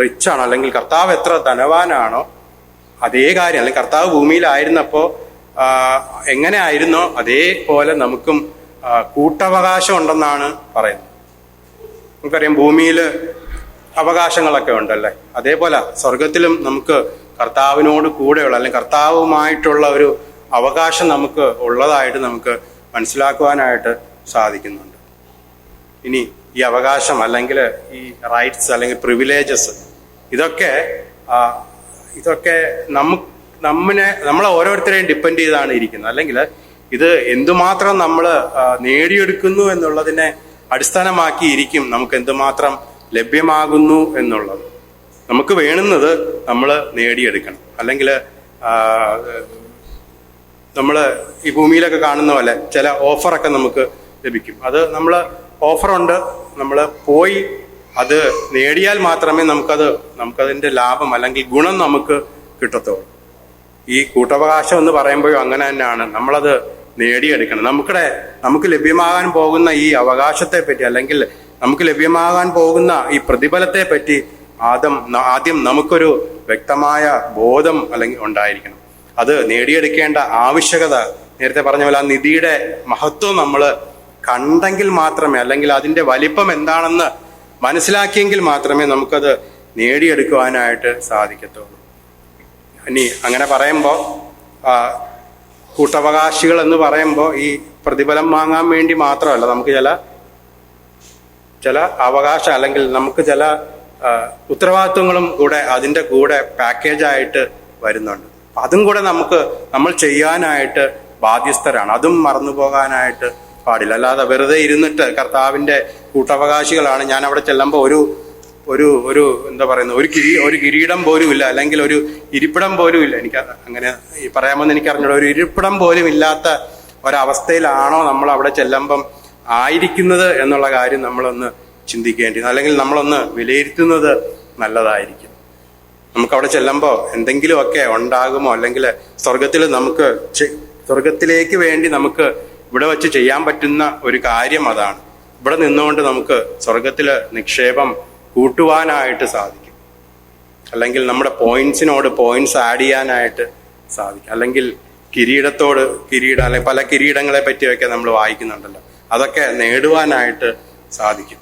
റിച്ചാണോ, അല്ലെങ്കിൽ കർത്താവ് എത്ര ധനവാനാണോ, അതേ കാര്യം, അല്ലെങ്കിൽ കർത്താവ് ഭൂമിയിലായിരുന്നപ്പോൾ എങ്ങനെ ആയിരുന്നോ അതേപോലെ നമുക്കും കൂട്ടവകാശം ഉണ്ടെന്നാണ് പറയുന്നത്. നമുക്കറിയാം ഭൂമിയിൽ അവകാശങ്ങളൊക്കെ ഉണ്ടല്ലേ, അതേപോലെ സ്വർഗത്തിലും നമുക്ക് കർത്താവിനോട് കൂടെയുള്ള, അല്ലെങ്കിൽ കർത്താവുമായിട്ടുള്ള ഒരു അവകാശം നമുക്ക് ഉള്ളതായിട്ട് നമുക്ക് മനസ്സിലാക്കുവാനായിട്ട് സാധിക്കുന്നുണ്ട്. ഇനി ഈ അവകാശം അല്ലെങ്കിൽ ഈ റൈറ്റ്സ് അല്ലെങ്കിൽ പ്രിവിലേജസ് ഇതൊക്കെ നമ്മളെ ഓരോരുത്തരെയും ഡിപ്പെൻഡ് ചെയ്താണ് ഇരിക്കുന്നത്. അല്ലെങ്കിൽ ഇത് എന്തുമാത്രം നമ്മൾ നേടിയെടുക്കുന്നു എന്നുള്ളതിനെ അടിസ്ഥാനമാക്കിയിരിക്കും നമുക്ക് എന്തുമാത്രം ലഭ്യമാകുന്നു എന്നുള്ളത്. നമുക്ക് വേണ്ടുന്നത് നമ്മൾ നേടിയെടുക്കണം. അല്ലെങ്കിൽ നമ്മൾ ഈ ഭൂമിയിലൊക്കെ കാണുന്ന പോലെ ചില ഓഫറൊക്കെ നമുക്ക് ലഭിക്കും. അത് നമ്മൾ ഓഫറുണ്ട്, നമ്മൾ പോയി അത് നേടിയാൽ മാത്രമേ നമുക്കതിൻ്റെ ലാഭം അല്ലെങ്കിൽ ഗുണം നമുക്ക് കിട്ടത്തുള്ളൂ. ഈ കൂട്ടവകാശം എന്ന് പറയുമ്പോഴും അങ്ങനെ തന്നെയാണ്. നമ്മളത് നേടിയെടുക്കണം. നമുക്ക് ലഭ്യമാകാൻ പോകുന്ന ഈ അവകാശത്തെ പറ്റി, അല്ലെങ്കിൽ നമുക്ക് ലഭ്യമാകാൻ പോകുന്ന ഈ പ്രതിഫലത്തെ പറ്റി ആദ്യം നമുക്കൊരു വ്യക്തമായ ബോധം അല്ലെങ്കിൽ ഉണ്ടായിരിക്കണം. അത് നേടിയെടുക്കേണ്ട ആവശ്യകത, നേരത്തെ പറഞ്ഞ പോലെ ആ നിധിയുടെ മഹത്വം നമ്മൾ കണ്ടെങ്കിൽ മാത്രമേ, അല്ലെങ്കിൽ അതിൻ്റെ വലിപ്പം എന്താണെന്ന് മനസ്സിലാക്കിയെങ്കിൽ മാത്രമേ നമുക്കത് നേടിയെടുക്കുവാനായിട്ട് സാധിക്കത്തുള്ളൂ. ഇനി അങ്ങനെ പറയുമ്പോൾ കൂട്ടവകാശികൾ എന്ന് പറയുമ്പോൾ ഈ പ്രതിഫലം വാങ്ങാൻ വേണ്ടി മാത്രമല്ല, നമുക്ക് ചില അവകാശം അല്ലെങ്കിൽ നമുക്ക് ചില ഉത്തരവാദിത്വങ്ങളും കൂടെ അതിൻ്റെ കൂടെ പാക്കേജായിട്ട് വരുന്നുണ്ട്. അതും കൂടെ നമ്മൾ ചെയ്യാനായിട്ട് ബാധ്യസ്ഥരാണ്. അതും മറന്നു പോകാനായിട്ട് പാടില്ല. അല്ലാതെ വെറുതെ ഇരുന്നിട്ട് കർത്താവിൻ്റെ കൂട്ടവകാശികളാണ്, ഞാൻ അവിടെ ചെല്ലുമ്പോൾ ഒരു എന്താ പറയുന്നത്, ഒരു കിരീടം പോലും ഇല്ല, അല്ലെങ്കിൽ ഒരു ഇരിപ്പിടം പോലും ഇല്ല, എനിക്ക് അങ്ങനെ പറയാമെന്ന് എനിക്കറിഞ്ഞൂടാ, ഒരു ഇരിപ്പിടം പോലും ഇല്ലാത്ത ഒരവസ്ഥയിലാണോ നമ്മൾ അവിടെ ചെല്ലുമ്പം ആയിരിക്കുന്നത് എന്നുള്ള കാര്യം നമ്മളൊന്ന് ചിന്തിക്കേണ്ടത്, അല്ലെങ്കിൽ നമ്മളൊന്ന് വിലയിരുത്തുന്നത് നല്ലതായിരിക്കും. നമുക്കവിടെ ചെല്ലുമ്പോൾ എന്തെങ്കിലുമൊക്കെ ഉണ്ടാകുമോ, അല്ലെങ്കിൽ സ്വർഗത്തിലേക്ക് വേണ്ടി നമുക്ക് ഇവിടെ വെച്ച് ചെയ്യാൻ പറ്റുന്ന ഒരു കാര്യം അതാണ്. ഇവിടെ നിന്നുകൊണ്ട് നമുക്ക് സ്വർഗത്തില് നിക്ഷേപം കൂട്ടുവാനായിട്ട് സാധിക്കും, അല്ലെങ്കിൽ നമ്മുടെ പോയിന്റ്സ് ആഡ് ചെയ്യാനായിട്ട് സാധിക്കും, അല്ലെങ്കിൽ അല്ലെങ്കിൽ പല കിരീടങ്ങളെ പറ്റിയൊക്കെ നമ്മൾ വായിക്കുന്നുണ്ടല്ലോ, അതൊക്കെ നേടുവാനായിട്ട് സാധിക്കും.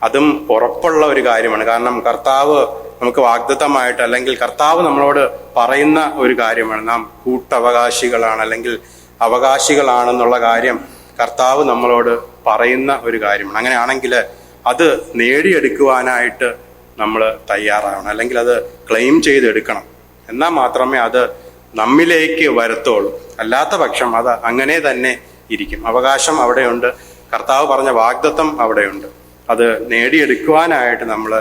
അതും ഉറപ്പുള്ള ഒരു കാര്യമാണ്. കാരണം കർത്താവ് നമുക്ക് വാഗ്ദത്തമായിട്ട്, അല്ലെങ്കിൽ കർത്താവ് നമ്മളോട് പറയുന്ന ഒരു കാര്യമാണ്, നാം കൂട്ടവകാശികളാണ് അല്ലെങ്കിൽ അവകാശികളാണെന്നുള്ള കാര്യം കർത്താവ് നമ്മളോട് പറയുന്ന ഒരു കാര്യമാണ്. അങ്ങനെയാണെങ്കിൽ അത് നേടിയെടുക്കുവാനായിട്ട് നമ്മൾ തയ്യാറാവണം, അല്ലെങ്കിൽ അത് ക്ലെയിം ചെയ്തെടുക്കണം. എന്നാൽ മാത്രമേ അത് നമ്മിലേക്ക് വരത്തുള്ളൂ. അല്ലാത്ത പക്ഷം അത് അങ്ങനെ തന്നെ ഇരിക്കും. അവകാശം അവിടെയുണ്ട്, കർത്താവ് പറഞ്ഞ വാഗ്ദത്തം അവിടെയുണ്ട്. അത് നേടിയെടുക്കുവാനായിട്ട് നമ്മൾ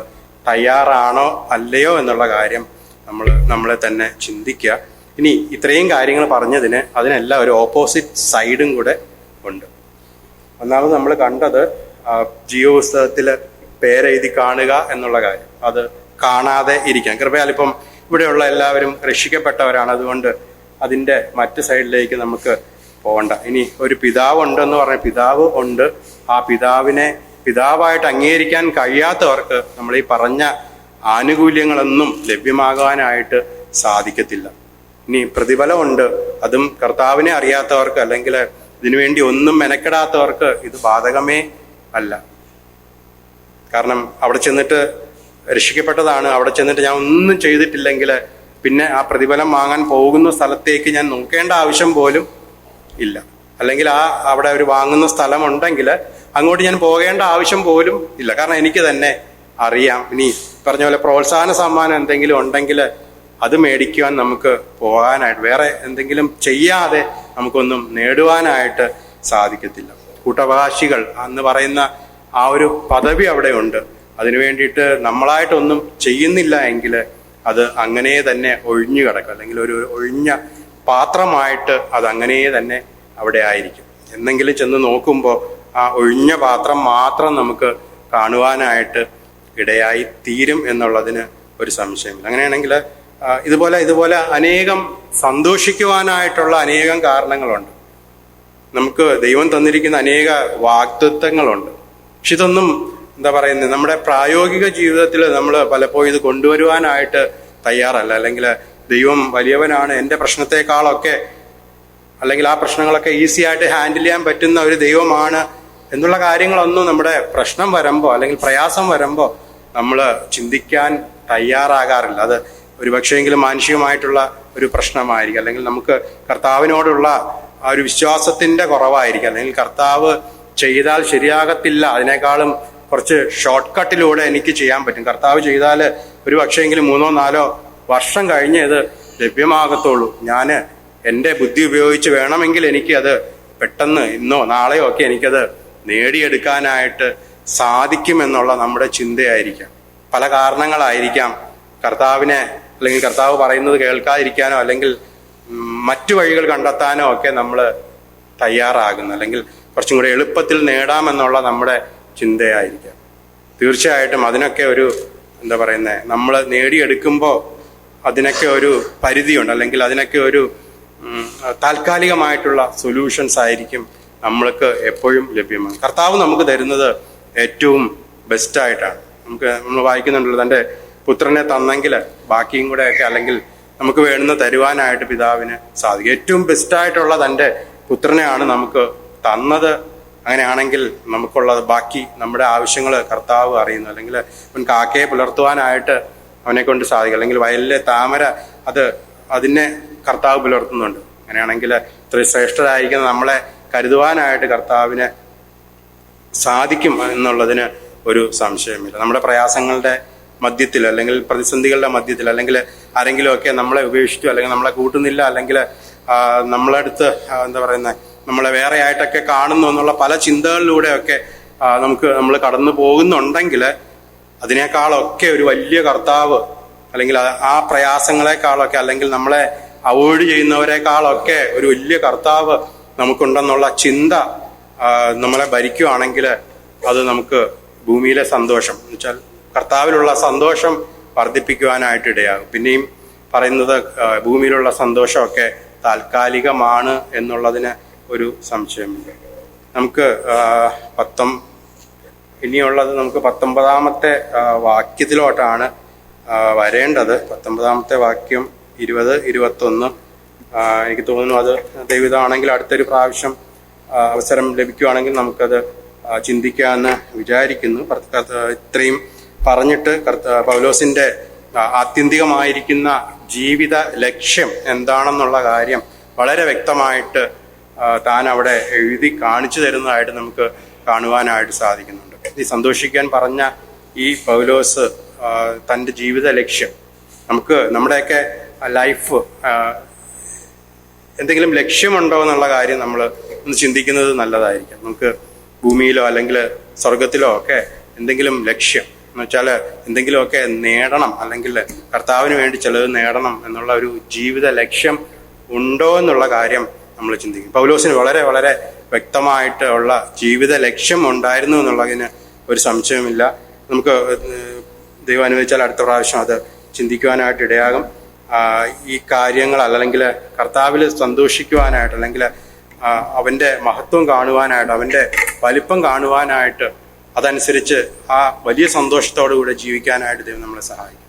തയ്യാറാണോ അല്ലയോ എന്നുള്ള കാര്യം നമ്മളെ തന്നെ ചിന്തിക്കുക. ഇനി ഇത്രയും കാര്യങ്ങൾ പറഞ്ഞതിന് അതിനെല്ലാം ഒരു ഓപ്പോസിറ്റ് സൈഡും കൂടെ ഉണ്ട്. ഒന്നാമത് നമ്മൾ കണ്ടത് ജീവപുസ്തകത്തിൽ പേരെഴുതി കാണുക എന്നുള്ള കാര്യം, അത് കാണാതെ ഇരിക്കാം. കൃപയാൽ ഇപ്പം ഇവിടെയുള്ള എല്ലാവരും രക്ഷിക്കപ്പെട്ടവരാണ്, അതുകൊണ്ട് അതിൻ്റെ മറ്റ് സൈഡിലേക്ക് നമുക്ക് പോകണ്ട. ഇനി ഒരു പിതാവ് ഉണ്ടെന്ന് പറഞ്ഞ പിതാവ് ഉണ്ട്, ആ പിതാവിനെ പിതാവായിട്ട് അംഗീകരിക്കാൻ കഴിയാത്തവർക്ക് നമ്മൾ ഈ പറഞ്ഞ ആനുകൂല്യങ്ങളൊന്നും ലഭ്യമാകാനായിട്ട് സാധിക്കത്തില്ല. ഇനി പ്രതിഫലമുണ്ട്, അതും കർത്താവിനെ അറിയാത്തവർക്ക്, അല്ലെങ്കിൽ ഇതിനുവേണ്ടി ഒന്നും മെനക്കെടാത്തവർക്ക് ഇത് ബാധകമേ അല്ല. കാരണം അവിടെ ചെന്നിട്ട് രക്ഷിക്കപ്പെട്ടതാണ്, അവിടെ ചെന്നിട്ട് ഞാൻ ഒന്നും ചെയ്തിട്ടില്ലെങ്കിൽ പിന്നെ ആ പ്രതിഫലം വാങ്ങാൻ പോകുന്ന സ്ഥലത്തേക്ക് ഞാൻ നോക്കേണ്ട ആവശ്യം പോലും ഇല്ല. അല്ലെങ്കിൽ അവിടെ ഒരു വാങ്ങുന്ന സ്ഥലമുണ്ടെങ്കിൽ അങ്ങോട്ട് ഞാൻ പോകേണ്ട ആവശ്യം പോലും ഇല്ല. കാരണം എനിക്ക് തന്നെ അറിയാം. ഇനി പറഞ്ഞ പോലെ പ്രോത്സാഹന സമ്മാനം എന്തെങ്കിലും ഉണ്ടെങ്കിൽ അത് മേടിക്കുവാൻ നമുക്ക് പോകാനായിട്ട്, വേറെ എന്തെങ്കിലും ചെയ്യാതെ നമുക്കൊന്നും നേടുവാനായിട്ട് സാധിക്കത്തില്ല. കൂട്ടവകാശികൾ എന്ന് പറയുന്ന ആ ഒരു പദവി അവിടെ ഉണ്ട്. അതിനു വേണ്ടിയിട്ട് നമ്മളായിട്ടൊന്നും ചെയ്യുന്നില്ല എങ്കിൽ അത് അങ്ങനെ തന്നെ ഒഴിഞ്ഞു കിടക്കും, അല്ലെങ്കിൽ ഒരു ഒഴിഞ്ഞ പാത്രമായിട്ട് അത് അങ്ങനെ തന്നെ അവിടെ ആയിരിക്കും. എന്നെങ്കിലും ചെന്ന് നോക്കുമ്പോൾ ആ ഒഴിഞ്ഞ പാത്രം മാത്രം നമുക്ക് കാണുവാനായിട്ട് ഇടയായി തീരും എന്നുള്ളതിന് ഒരു സംശയമില്ല. അങ്ങനെയാണെങ്കിൽ ഇതുപോലെ അനേകം സന്തോഷിക്കുവാനായിട്ടുള്ള അനേകം കാരണങ്ങളുണ്ട്. നമുക്ക് ദൈവം തന്നിരിക്കുന്ന അനേക വാഗ്ദത്തങ്ങളുണ്ട്. പക്ഷെ ഇതൊന്നും എന്താ പറയുന്നത്, നമ്മുടെ പ്രായോഗിക ജീവിതത്തിൽ നമ്മൾ പലപ്പോഴും ഇത് കൊണ്ടുവരുവാനായിട്ട് തയ്യാറല്ല. അല്ലെങ്കിൽ ദൈവം വലിയവനാണ്, എൻ്റെ പ്രശ്നത്തെക്കാളൊക്കെ അല്ലെങ്കിൽ ആ പ്രശ്നങ്ങളൊക്കെ ഈസി ആയിട്ട് ഹാൻഡിൽ ചെയ്യാൻ പറ്റുന്ന ഒരു ദൈവമാണ് എന്നുള്ള കാര്യങ്ങളൊന്നും നമ്മുടെ പ്രശ്നം വരുമ്പോൾ അല്ലെങ്കിൽ പ്രയാസം വരുമ്പോൾ നമ്മൾ ചിന്തിക്കാൻ തയ്യാറാകാറില്ല. അത് ഒരു പക്ഷേങ്കിലും മാനുഷികമായിട്ടുള്ള ഒരു പ്രശ്നമായിരിക്കും, അല്ലെങ്കിൽ നമുക്ക് കർത്താവിനോടുള്ള ആ ഒരു വിശ്വാസത്തിന്റെ കുറവായിരിക്കും, അല്ലെങ്കിൽ കർത്താവ് ചെയ്താൽ ശരിയാകത്തില്ല, അതിനേക്കാളും കുറച്ച് ഷോർട്ട് കട്ടിലൂടെ എനിക്ക് ചെയ്യാൻ പറ്റും, കർത്താവ് ചെയ്താൽ ഒരു പക്ഷേങ്കിലും 3-4 വർഷം കഴിഞ്ഞ് ഇത് ലഭ്യമാകത്തുള്ളൂ, ഞാൻ എൻ്റെ ബുദ്ധി ഉപയോഗിച്ച് വേണമെങ്കിൽ എനിക്ക് അത് പെട്ടെന്ന് ഇന്നോ നാളെയോ ഒക്കെ എനിക്കത് നേടിയെടുക്കാനായിട്ട് സാധിക്കുമെന്നുള്ള നമ്മുടെ ചിന്തയായിരിക്കാം. പല കാരണങ്ങളായിരിക്കാം കർത്താവിനെ അല്ലെങ്കിൽ കർത്താവ് പറയുന്നത് കേൾക്കാതിരിക്കാനോ അല്ലെങ്കിൽ മറ്റു വഴികൾ കണ്ടെത്താനോ ഒക്കെ നമ്മൾ തയ്യാറാകുന്നു, അല്ലെങ്കിൽ കുറച്ചും കൂടി എളുപ്പത്തിൽ നേടാമെന്നുള്ള നമ്മുടെ ചിന്തയായിരിക്കാം. തീർച്ചയായിട്ടും അതിനൊക്കെ ഒരു എന്താ പറയുന്നത്, നമ്മൾ നേടിയെടുക്കുമ്പോൾ അതിനൊക്കെ ഒരു പരിധിയുണ്ട്, അല്ലെങ്കിൽ അതിനൊക്കെ ഒരു താൽക്കാലികമായിട്ടുള്ള സൊല്യൂഷൻസ് ആയിരിക്കും നമ്മൾക്ക് എപ്പോഴും ലഭ്യമാണ്. കർത്താവ് നമുക്ക് തരുന്നത് ഏറ്റവും ബെസ്റ്റായിട്ടാണ്. നമ്മൾ വായിക്കുന്നുണ്ടല്ലോ, തൻ്റെ പുത്രനെ തന്നെങ്കിൽ ബാക്കിയും കൂടെ ഒക്കെ അല്ലെങ്കിൽ നമുക്ക് വേണ്ടുന്ന തരുവാനായിട്ട് പിതാവിന് സാധിക്കും. ഏറ്റവും ബെസ്റ്റായിട്ടുള്ള തൻ്റെ പുത്രനെയാണ് നമുക്ക് തന്നത്. അങ്ങനെയാണെങ്കിൽ നമുക്കുള്ളത് ബാക്കി നമ്മുടെ ആവശ്യങ്ങൾ കർത്താവ് അറിയുന്നു. അല്ലെങ്കിൽ അവൻ കാക്കയെ പുലർത്തുവാനായിട്ട് അവനെ കൊണ്ട് സാധിക്കും, അല്ലെങ്കിൽ വയലിലെ താമര അതിനെ കർത്താവ് പുലർത്തുന്നുണ്ട്. അങ്ങനെയാണെങ്കിൽ ഇത്രയും ശ്രേഷ്ഠരായിരിക്കുന്ന നമ്മളെ കരുതുവാനായിട്ട് കർത്താവിന് സാധിക്കും എന്നുള്ളതിന് ഒരു സംശയമില്ല. നമ്മുടെ പ്രയാസങ്ങളുടെ മധ്യത്തിൽ അല്ലെങ്കിൽ പ്രതിസന്ധികളുടെ മധ്യത്തിൽ അല്ലെങ്കിൽ ആരെങ്കിലുമൊക്കെ നമ്മളെ ഉപേക്ഷിച്ചു അല്ലെങ്കിൽ നമ്മളെ കൂട്ടുന്നില്ല അല്ലെങ്കിൽ നമ്മളെ അടുത്ത് എന്താ പറയുന്നത് നമ്മളെ വേറെ ആയിട്ടൊക്കെ കാണുന്നു എന്നുള്ള പല ചിന്തകളിലൂടെയൊക്കെ നമ്മൾ കടന്നു പോകുന്നുണ്ടെങ്കിൽ അതിനേക്കാളൊക്കെ ഒരു വലിയ കർത്താവ് അല്ലെങ്കിൽ ആ പ്രയാസങ്ങളെക്കാളൊക്കെ അല്ലെങ്കിൽ നമ്മളെ അവോയ്ഡ് ചെയ്യുന്നവരെക്കാളൊക്കെ ഒരു വലിയ കർത്താവ് നമുക്കുണ്ടെന്നുള്ള ചിന്ത നമ്മളെ ഭരിക്കുകയാണെങ്കിൽ അത് നമുക്ക് ഭൂമിയിലെ സന്തോഷം എന്ന് വെച്ചാൽ കർത്താവിലുള്ള സന്തോഷം വർദ്ധിപ്പിക്കുവാനായിട്ട് ഇടയാകും. പിന്നെയും പറയുന്നത് ഭൂമിയിലുള്ള സന്തോഷമൊക്കെ താൽക്കാലികമാണ് എന്നുള്ളതിന് ഒരു സംശയമില്ല. നമുക്ക് ഇനിയുള്ളത് നമുക്ക് 19-ാമത്തെ വാക്യത്തിലോട്ടാണ് വരേണ്ടത്. 19-ാമത്തെ വാക്യം 20-21 എനിക്ക് തോന്നുന്നു അത് ദൈവമാണെങ്കിൽ അടുത്തൊരു പ്രാവശ്യം അവസരം ലഭിക്കുകയാണെങ്കിൽ നമുക്കത് ചിന്തിക്കാമെന്ന് വിചാരിക്കുന്നു. ഇത്രയും പറഞ്ഞിട്ട് പൗലോസിന്റെ ആത്യന്തികമായിരിക്കുന്ന ജീവിത ലക്ഷ്യം എന്താണെന്നുള്ള കാര്യം വളരെ വ്യക്തമായിട്ട് താൻ അവിടെ എഴുതി കാണിച്ചു തരുന്നതായിട്ട് നമുക്ക് കാണുവാനായിട്ട് സാധിക്കുന്നുണ്ട്. ഈ സന്തോഷിക്കാൻ പറഞ്ഞ ഈ പൗലോസ് തൻ്റെ ജീവിത ലക്ഷ്യം, നമുക്ക് നമ്മുടെയൊക്കെ ലൈഫ് എന്തെങ്കിലും ലക്ഷ്യമുണ്ടോ എന്നുള്ള കാര്യം നമ്മൾ ഒന്ന് ചിന്തിക്കുന്നത് നല്ലതായിരിക്കും. നമുക്ക് ഭൂമിയിലോ അല്ലെങ്കിൽ സ്വർഗത്തിലോ ഒക്കെ എന്തെങ്കിലും ലക്ഷ്യം എന്ന് വെച്ചാൽ എന്തെങ്കിലുമൊക്കെ നേടണം അല്ലെങ്കിൽ കർത്താവിന് വേണ്ടി ചിലത് നേടണം എന്നുള്ള ഒരു ജീവിത ലക്ഷ്യം ഉണ്ടോ എന്നുള്ള കാര്യം നമ്മൾ ചിന്തിക്കും. പൗലോസിന് വളരെ വളരെ വ്യക്തമായിട്ട് ഉള്ള ജീവിത ലക്ഷ്യം ഉണ്ടായിരുന്നു എന്നുള്ളതിന് ഒരു സംശയമില്ല. നമുക്ക് ദൈവം അനുവദിച്ചാൽ അടുത്ത പ്രാവശ്യം അത് ചിന്തിക്കുവാനായിട്ട് ഇടയാകും. ഈ കാര്യങ്ങൾ അല്ലെങ്കിൽ കർത്താവിൽ സന്തോഷിക്കുവാനായിട്ട് അല്ലെങ്കിൽ അവൻ്റെ മഹത്വം കാണുവാനായിട്ട് അവൻ്റെ വലിപ്പം കാണുവാനായിട്ട് അതനുസരിച്ച് ആ വലിയ സന്തോഷത്തോടു കൂടെ ജീവിക്കാനായിട്ട് ദൈവം നമ്മളെ സഹായിക്കും.